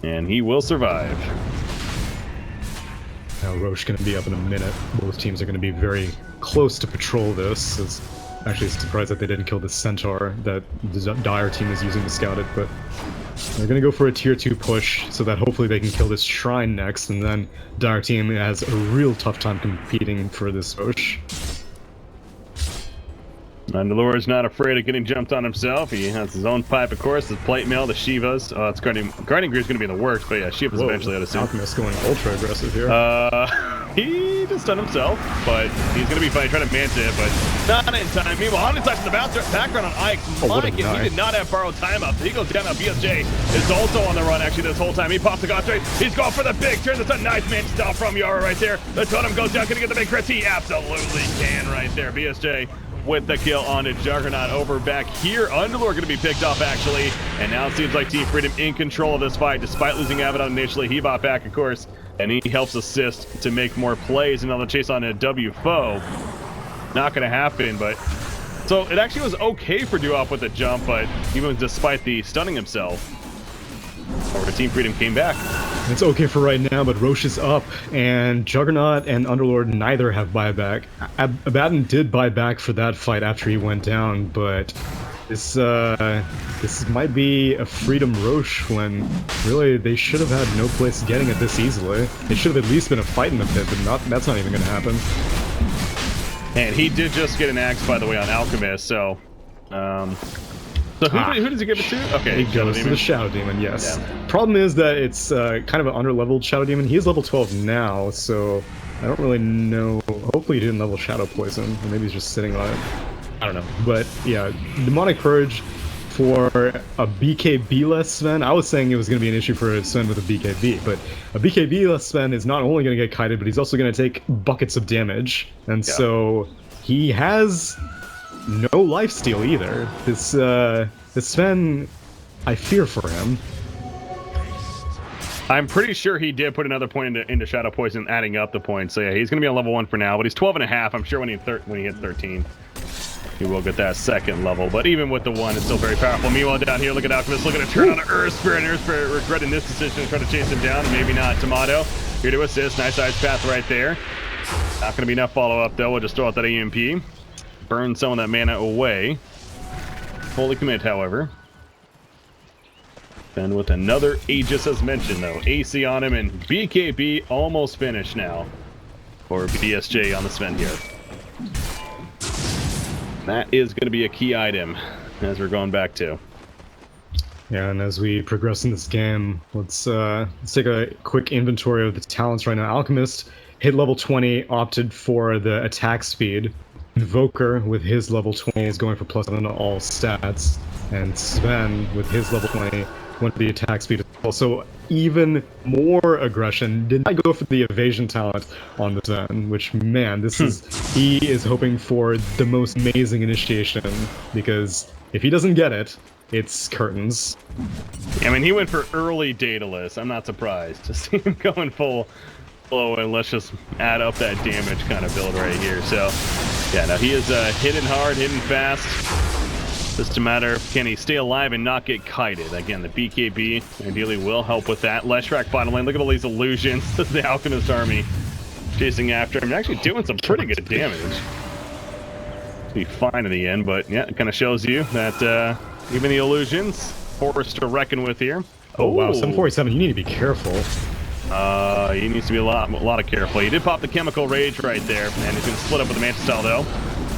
Speaker 2: And he will survive.
Speaker 3: Now Roche going to be up in a minute. Both teams are going to be very close to patrol this. It's actually surprised that they didn't kill the Centaur that the Dire team is using to scout it, but they're going to go for a tier 2 push so that hopefully they can kill this Shrine next, and then Dire team has a real tough time competing for this Roche.
Speaker 2: Mandalore is not afraid of getting jumped on himself. He has his own pipe, of course. The plate mail, the Shivas. Oh, it's Guardian Greer is going to be in the works, but yeah, Shivas eventually out of sync.
Speaker 3: Alchemist going ultra aggressive here.
Speaker 2: He just done himself, but he's going to be fine trying to manta it, but not in time. Meanwhile, Honey's in the background on Ike. Mike, and he did not have borrowed time up. He goes down on BSJ. Is also on the run, actually, this whole time. He pops the God Straight. He's going for the big turn. That's a nice man style from Yara right there. The totem goes down. Can he get the big crits? He absolutely can right there. BSJ with the kill on a Juggernaut over back here. Underlord going to be picked up, actually. And now it seems like Team Freedom in control of this fight, despite losing Abaddon initially. He bought back, of course, and he helps assist to make more plays. Another chase on a W foe. Not going to happen, but... So it actually was okay for Duop with the jump, but even despite the stunning himself, or Team Freedom came back.
Speaker 3: It's okay for right now, but Roche is up, and Juggernaut and Underlord neither have buyback. Abaddon did buy back for that fight after he went down, but this might be a Freedom Roche when really they should have had no place getting it this easily. It should have at least been a fight in the pit, but that's not even going to happen.
Speaker 2: And he did just get an axe, by the way, on Alchemist, so... So who does he give it to? Okay,
Speaker 3: he goes to the Shadow Demon, yes. Yeah. Problem is that it's kind of an under-leveled Shadow Demon. He is level 12 now, so I don't really know. Hopefully he didn't level Shadow Poison, or maybe he's just sitting on it. I don't know. But yeah, Demonic Purge for a BKB-less Sven. I was saying it was going to be an issue for Sven with a BKB, but a BKB-less Sven is not only going to get kited, but he's also going to take buckets of damage. And so he has... no lifesteal either. This Sven, I fear for him.
Speaker 2: I'm pretty sure he did put another point into Shadow Poison, adding up the points. So yeah, he's going to be on level 1 for now, but he's 12.5. I'm sure when he hits 13, he will get that second level. But even with the 1, it's still very powerful. Meanwhile, down here, look at Alchemist looking to turn on Earth Spirit, and Earth Spirit regretting this decision and try to chase him down. Maybe not. Tomato here to assist. Nice ice path right there. Not going to be enough follow-up, though. We'll just throw out that EMP. Burn some of that mana away. Holy commit, however. And with another Aegis as mentioned, though. AC on him, and BKB almost finished now for BSJ on the Sven here. That is going to be a key item as we're going back to.
Speaker 3: Yeah, and as we progress in this game, let's take a quick inventory of the talents right now. Alchemist hit level 20, opted for the attack speed. Invoker with his level 20 is going for +7 on all stats, and Sven with his level 20 went for the attack speed as well. So even more aggression. Did not go for the evasion talent on the Sven, which, man, he is hoping for the most amazing initiation, because if he doesn't get it, it's curtains.
Speaker 2: I mean, he went for early Daedalus. I'm not surprised to see him going full blow, and let's just add up that damage kind of build right here. So yeah, now he is hitting hard, hitting fast. Just a matter of can he stay alive and not get kited. Again, the BKB ideally will help with that. Leshrac bottom lane. Look at all these illusions. This is the Alchemist army chasing after him and actually doing some pretty good damage. be fine in the end, but yeah, it kind of shows you that even the illusions forced to reckon with here.
Speaker 3: Oh wow, 747, you need to be careful.
Speaker 2: He needs to be a lot of careful. He did pop the chemical rage right there, and he's gonna split up with the Mantis style though.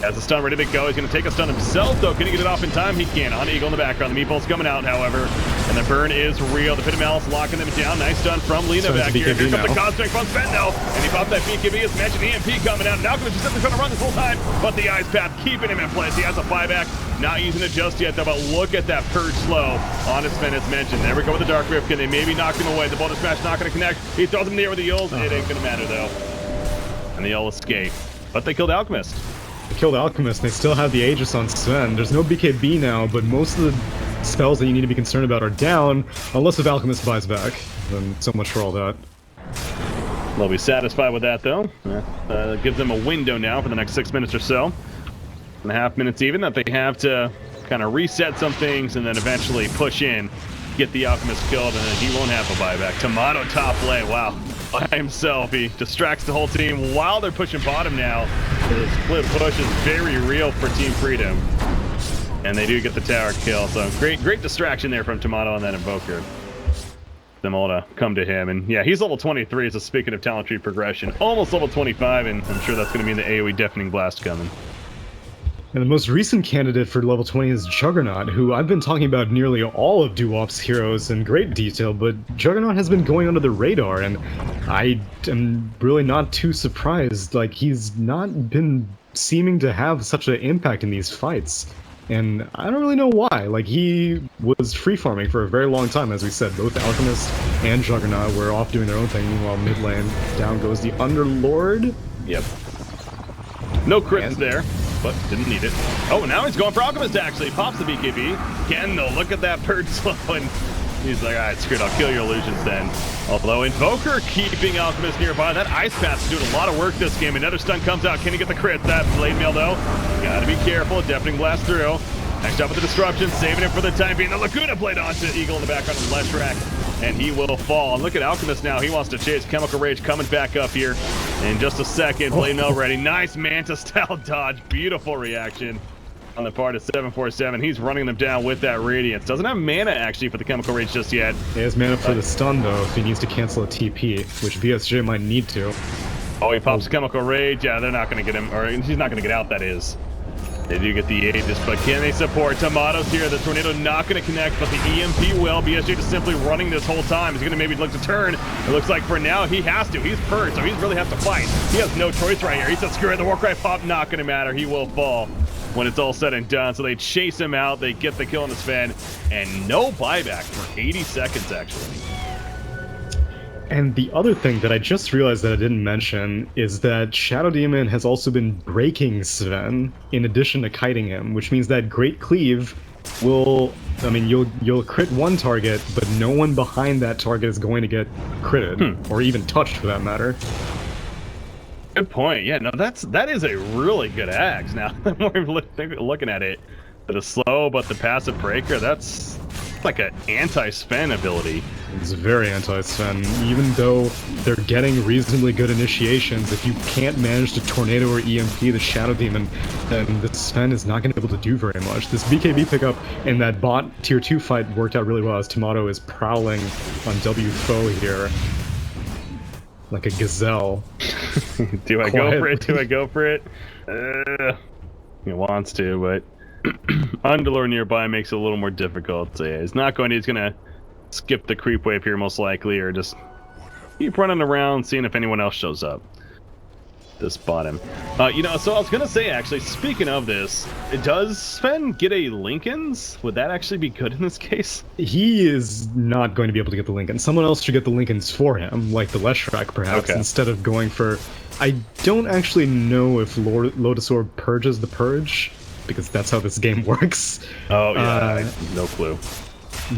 Speaker 2: Has the stun ready to go. He's gonna take a stun himself though. Can he get it off in time? He can. On Eagle in the background. The meatball's coming out, however, and the burn is real. The Pit of Malice locking them down. Nice stun from Lena back here. Here comes the Cosmic from Sven though, and he popped that BKB as mentioned. EMP coming out. Now just simply trying to run this whole time, but the Ice Path keeping him in place. He has a buyback. Not using it just yet though, but look at that purge slow on his Sven as mentioned. There we go with the Dark Rift. Can they maybe knock him away? The Boulder Smash not going to connect. He throws him in the air with the Yules. It ain't going to matter though. And they all escape. But they killed Alchemist.
Speaker 3: They killed Alchemist, and they still have the Aegis on Sven. There's no BKB now, but most of the spells that you need to be concerned about are down, unless if Alchemist buys back. Then so much for all that.
Speaker 2: They'll be satisfied with that though. Gives them a window now for the next 6 minutes or so. 6.5 minutes even that they have to kind of reset some things and then eventually push in, get the Alchemist killed, and then he won't have a buyback. Tomato top lane, wow. By himself, he distracts the whole team while they're pushing bottom now. The split push is very real for Team Freedom. And they do get the tower kill, so great distraction there from Tomato on that Invoker. Them all to come to him, and yeah, he's level 23, so speaking of talent tree progression, almost level 25, and I'm sure that's going to mean the AoE Deafening Blast coming.
Speaker 3: And the most recent candidate for level 20 is Juggernaut, who I've been talking about nearly all of Doo-Wop's heroes in great detail, but Juggernaut has been going under the radar, and I am really not too surprised. Like, he's not been seeming to have such an impact in these fights. And I don't really know why. Like, he was free farming for a very long time, as we said. Both Alchemist and Juggernaut were off doing their own thing, meanwhile mid lane, down goes the Underlord.
Speaker 2: Yep. No crits there, but didn't need it. Oh, now he's going for Alchemist, actually. Pops the BKB. Again, though, look at that purge slow, and he's like, all right, screw it, I'll kill your illusions then. Although Invoker keeping Alchemist nearby. That Ice Path is doing a lot of work this game. Another stun comes out. Can he get the crit? That Blade Mail, though. Gotta be careful. Deafening Blast through. Next up with the Disruption, saving it for the time being. The Laguna Blade onto Eagle in the background of Leshrac, and he will fall. And look at Alchemist now. He wants to chase. Chemical Rage coming back up here in just a second. Blade Mail ready. Nice Manta-style dodge. Beautiful reaction on the part of 747. He's running them down with that Radiance. Doesn't have mana, actually, for the Chemical Rage just yet.
Speaker 3: He has mana for the stun, though, if he needs to cancel a TP, which BSJ might need to.
Speaker 2: Oh, he pops Chemical Rage. Yeah, they're not going to get him, or he's not going to get out, that is. They do get the Aegis, but can they support? Tomatoes here. The Tornado not going to connect, but the EMP will. BSJ just simply running this whole time. He's going to maybe look to turn. It looks like for now he has to. He's purged, so he really has to fight. He has no choice right here. He says, screw it. The Warcry pop, not going to matter. He will fall when it's all said and done. So they chase him out. They get the kill on the Sven, and no buyback for 80 seconds, actually.
Speaker 3: And the other thing that I just realized that I didn't mention is that Shadow Demon has also been breaking Sven in addition to kiting him, which means that Great Cleave will, I mean, you'll crit one target, but no one behind that target is going to get critted, or even touched for that matter.
Speaker 2: Good point. Yeah, no, that is a really good axe. Now, we're looking at it. The slow, but the passive breaker, that's like an anti-Sven ability.
Speaker 3: It's very anti-Sven. Even though they're getting reasonably good initiations, if you can't manage to Tornado or EMP the Shadow Demon, then the Sven is not going to be able to do very much. This BKB pickup in that bot tier 2 fight worked out really well, as Tomato is prowling on W foe here like a gazelle.
Speaker 2: Do I go for it? Do I go for it? He wants to, but Underlord nearby makes it a little more difficult. So yeah, he's not going to. He's going to skip the creep wave here most likely, or just keep running around seeing if anyone else shows up. This bottom. You know, so I was going to say, actually, speaking of this, does Sven get a Lincoln's? Would that actually be good in this case?
Speaker 3: He is not going to be able to get the Lincoln. Someone else should get the Lincolns for him, like the Leshrac, perhaps, instead of going for... I don't actually know if Lotus Orb purges the Purge, because that's how this game works.
Speaker 2: Oh, yeah, no clue.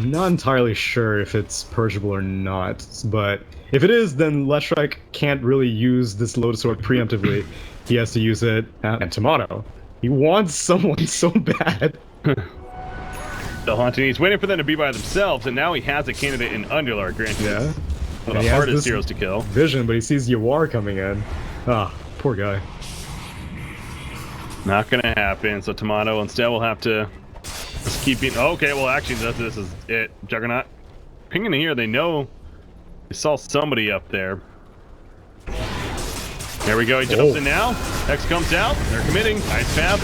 Speaker 3: Not entirely sure if it's purgeable or not, but if it is, then Leshrac can't really use this Lotus Orb preemptively. He has to use it at Tomato. He wants someone so bad.
Speaker 2: The Haunting, he's waiting for them to be by themselves, and now he has a candidate in Underlord, granted.
Speaker 3: Yeah.
Speaker 2: One of the hardest heroes to kill.
Speaker 3: Vision, but he sees Yawar coming in. Ah, poor guy.
Speaker 2: Not gonna happen. So Tomato instead will have to just keep being. Okay, well actually this is it. Juggernaut pinging here. They know they saw somebody up there. There we go. He jumps in now. X comes out. They're committing. Nice path.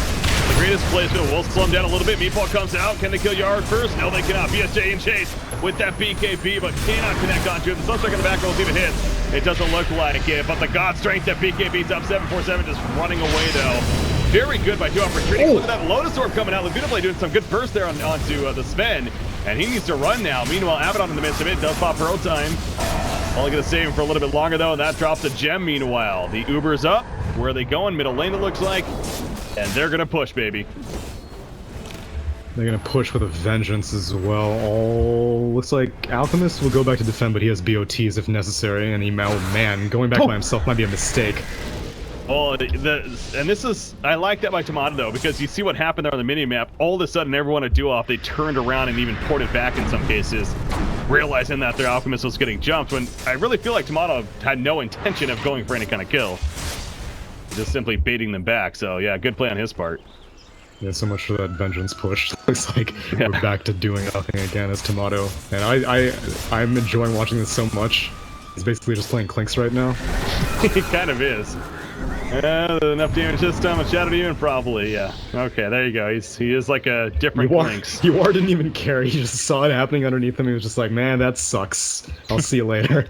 Speaker 2: The greatest placement will slow him down a little bit. Meatball comes out. Can they kill Yard first? No, they cannot. BSJ in chase with that BKB, but cannot connect onto it. The Sunstrike in the back will see the hit. It doesn't look like it, but the God Strength that BKB's up 747 just running away though. Very good by 2-up retreating. Look at that Lotus Orb coming out. Beautifully doing some good burst there onto the Sven, and he needs to run now. Meanwhile, Abaddon in the midst of it does pop Pro Time. Only gonna save him for a little bit longer though, and that drops a gem meanwhile. The Uber's up. Where are they going? Middle lane it looks like. And they're gonna push, baby.
Speaker 3: They're gonna push with a vengeance as well. Looks like Alchemist will go back to defend, but he has BOTs if necessary, and oh man, going back by himself might be a mistake.
Speaker 2: Oh, and this is, I like that by Tomato though, because you see what happened there on the mini-map. All of a sudden, everyone at duo-off, they turned around and even ported back in some cases, realizing that their Alchemist was getting jumped, when I really feel like Tomato had no intention of going for any kind of kill. Just simply baiting them back, so yeah, good play on his part.
Speaker 3: Yeah, so much for that vengeance push. Looks like we're back to doing nothing again as Tomato. And I'm enjoying watching this so much. He's basically just playing Clinks right now.
Speaker 2: He kind of is. Enough damage this time on Shadow Demon, probably, yeah. Okay, there you go. He is like a different Clinks.
Speaker 3: Yuar didn't even care. He just saw it happening underneath him. He was just like, man, that sucks. I'll see you later.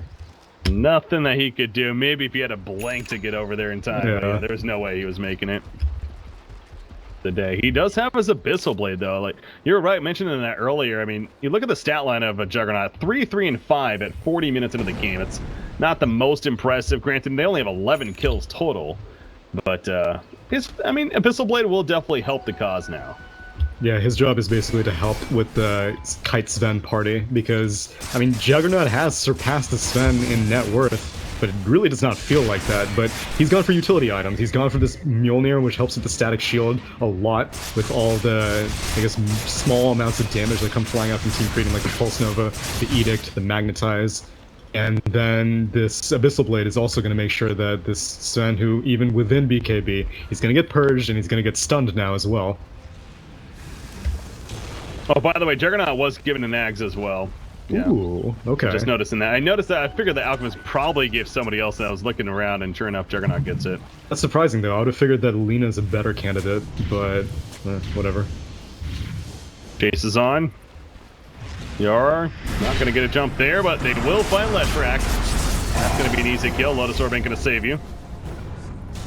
Speaker 2: Nothing that he could do. Maybe if he had a blank to get over there in time.
Speaker 3: Yeah.
Speaker 2: Yeah, there's no way he was making it. The day. He does have his Abyssal Blade, though. Like, you're right, mentioning that earlier. I mean, you look at the stat line of a Juggernaut. 3, 3, and 5 at 40 minutes into the game. It's not the most impressive. Granted, they only have 11 kills total. But, Abyssal Blade will definitely help the cause now.
Speaker 3: Yeah, his job is basically to help with the Kite Sven party, because, I mean, Juggernaut has surpassed the Sven in net worth, but it really does not feel like that. But he's gone for utility items. He's gone for this Mjolnir, which helps with the static shield a lot, with all the, I guess, small amounts of damage that come flying out from Team Creating, like the Pulse Nova, the Edict, the Magnetize. And then this Abyssal Blade is also going to make sure that this Sven, who, even within BKB, he's going to get purged and he's going to get stunned now as well.
Speaker 2: Oh, by the way, Juggernaut was given an Ags as well. Yeah.
Speaker 3: Ooh, okay.
Speaker 2: Just noticing that. I noticed that. I figured the Alchemist probably gave somebody else that. I was looking around, and sure enough, Juggernaut gets it.
Speaker 3: That's surprising, though. I would have figured that Lena's a better candidate, but whatever.
Speaker 2: Chase is on. Yar, not going to get a jump there, but they will find Leshrac. That's going to be an easy kill. Lotus Orb ain't going to save you.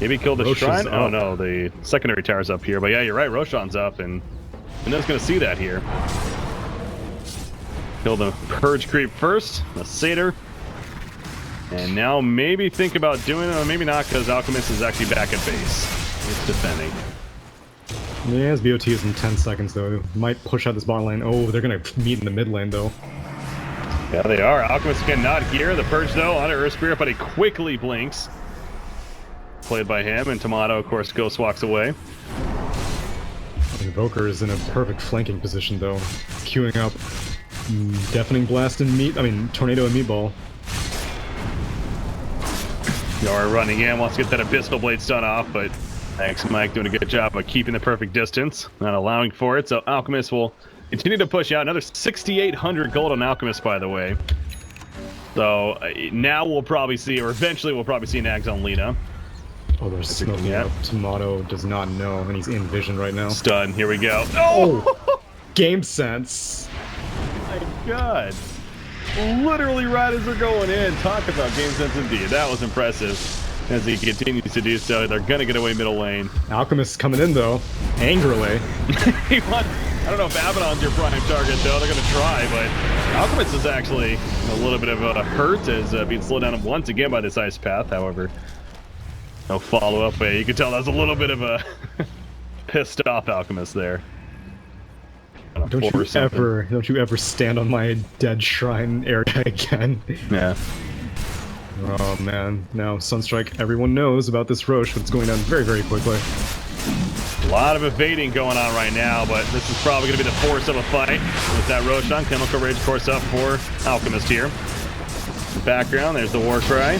Speaker 2: Maybe kill the
Speaker 3: Roshan's
Speaker 2: Shrine?
Speaker 3: up.
Speaker 2: Oh, no, the secondary tower's up here. But yeah, you're right, Roshan's up, and No's going to see that here. Kill the Purge creep first, the Satyr. And now maybe think about doing it, or maybe not, because Alchemist is actually back at base. It's defending.
Speaker 3: Yeah, his BOT is in 10 seconds, though. Might push out this bot lane. Oh, they're going to meet in the mid lane, though.
Speaker 2: Yeah, they are. Alchemist cannot hear the Purge, though, under Earth Spirit, but he quickly blinks. Played by him, and Tomato, of course, Ghost walks away.
Speaker 3: Invoker is in a perfect flanking position, though. Queuing up Deafening Blast and Tornado and Meatball.
Speaker 2: Yara running in, wants to get that Abyssal Blade stun off, but thanks, Mike, doing a good job of keeping the perfect distance, not allowing for it, so Alchemist will continue to push out. Another 6,800 gold on Alchemist, by the way. So now we'll probably see, or eventually we'll probably see an Ags on Lena.
Speaker 3: Oh, there's smoking up. Tomato does not know, and he's in vision right now.
Speaker 2: Stun, here we go.
Speaker 3: Oh! Game sense.
Speaker 2: My God. Literally right as they're going in. Talk about game sense indeed. That was impressive. As he continues to do so, they're going to get away middle lane.
Speaker 3: Alchemist's coming in, though. Angrily.
Speaker 2: I don't know if Abaddon's your prime target, though. They're going to try, but Alchemist is actually a little bit of a hurt as being slowed down once again by this Ice Path. However, no follow-up. You can tell that's a little bit of a pissed off Alchemist there.
Speaker 3: Don't you ever stand on my dead shrine area again.
Speaker 2: Yeah.
Speaker 3: Oh man, now Sunstrike, everyone knows about this Roche, but it's going down very, very quickly.
Speaker 2: A lot of evading going on right now, but this is probably going to be the force of a fight with that Roche on. Chemical Rage, of course, up for Alchemist here. In the background, there's the war cry.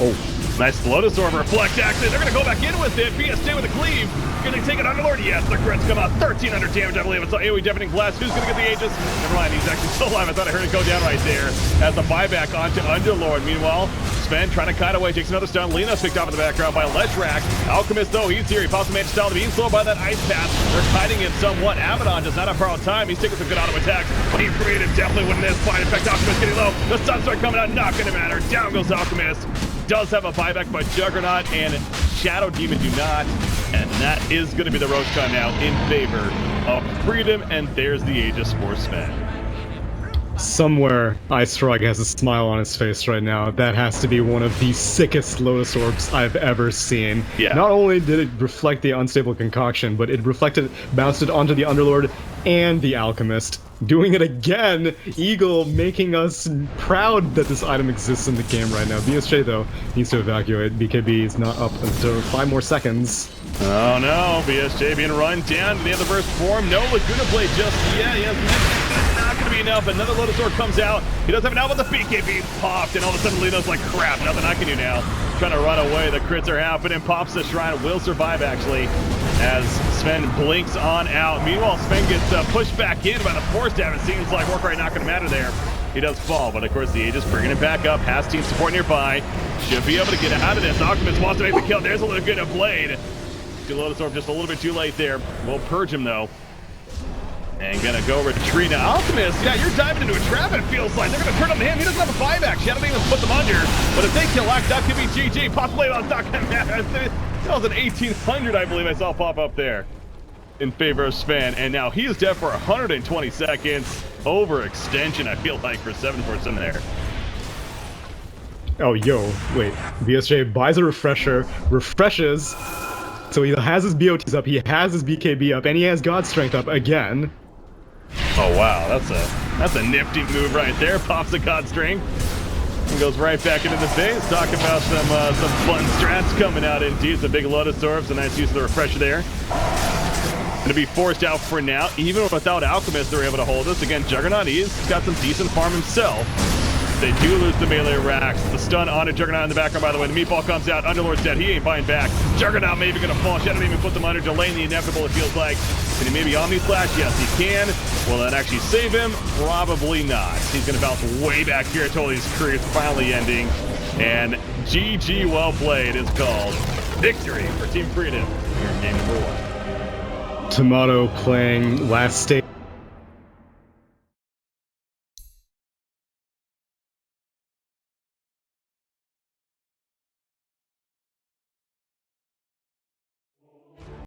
Speaker 3: Oh.
Speaker 2: Nice Lotus Orb reflect action. They're going to go back in with it. BSJ with a cleave. Going to take it Underlord. Yes, the crits come out. 1,300 damage, I believe. It's AoE Deafening Blast. Who's going to get the Aegis? Never mind. He's actually still alive. I thought I heard it go down right there. As the buyback onto Underlord. Meanwhile, Sven trying to kite away. Takes another stun. Lena's picked off in the background by Leshrac. Alchemist, though, he's here. He pops the Mage Style to being slowed by that Ice Path. They're kiting him somewhat. Abaddon does not have borrowed time. He's taking some good auto attacks. Team Creative definitely winning this fight. In fact, Alchemist getting low. The Sunstrike coming out. Not going to matter. Down goes Alchemist. Does have a buyback, but Juggernaut and Shadow Demon do not. And that is going to be the Rosecon now in favor of Freedom. And there's the Aegis for Sven.
Speaker 3: Somewhere, Ice Frog has a smile on his face right now. That has to be one of the sickest Lotus Orbs I've ever seen.
Speaker 2: Yeah.
Speaker 3: Not only did it reflect the Unstable Concoction, but it bounced it onto the Underlord and the Alchemist. Doing it again! Eagle making us proud that this item exists in the game right now. BSJ, though, needs to evacuate. BKB is not up until 5 more seconds.
Speaker 2: Oh no, BSJ being run down to the end of the first form. No Laguna Blade just yet. Yes, not going to be enough. Another Lotus Orb comes out. He does have an out, but the BKB popped, and all of a sudden Leno's like, crap, nothing I can do now. Trying to run away. The crits are happening. Pops the Shrine. Will survive, actually, as Sven blinks on out. Meanwhile, Sven gets pushed back in by the Force Stab. It seems like work right not going to matter there. He does fall, but of course the Aegis bringing it back up. Has team support nearby. Should be able to get out of this. Alchemist wants to make the kill. There's a little good Blade. Lotus Orb just a little bit too late there. We'll purge him, though. And gonna go retreat now. Alchemist, yeah, you're diving into a trap, it feels like. They're gonna turn on him. He doesn't have a buyback. Shadow Demon put them under. But if they kill Act, that could be GG. Possibly on stock. That was an 1800, I believe I saw pop up there in favor of Sven. And now he is dead for 120 seconds. Overextension, I feel like, for 747 there.
Speaker 3: Oh, yo, wait. BSJ buys a refresher, refreshes. So he has his BOTs up, he has his BKB up, and he has God Strength up again.
Speaker 2: Oh wow, that's a nifty move right there. Pops the God Strength and goes right back into the base. Talking about some fun strats coming out indeed. Some big Lotus Orbs, a nice use of the refresher there. Gonna be forced out for now. Even without Alchemist, they're able to hold this. Again, Juggernaut, he's got some decent farm himself. They do lose the melee racks. The stun onto Juggernaut in the background, by the way. The meatball comes out. Underlord's dead. He ain't buying back. Juggernaut maybe going to fall. Shadow even put them under, delaying the inevitable, it feels like. Can he maybe Omni Slash? Yes, he can. Will that actually save him? Probably not. He's going to bounce way back here until his career is finally ending. And GG, well played, is called victory for Team Freedom here in game number 1.
Speaker 3: Tomato playing last stage.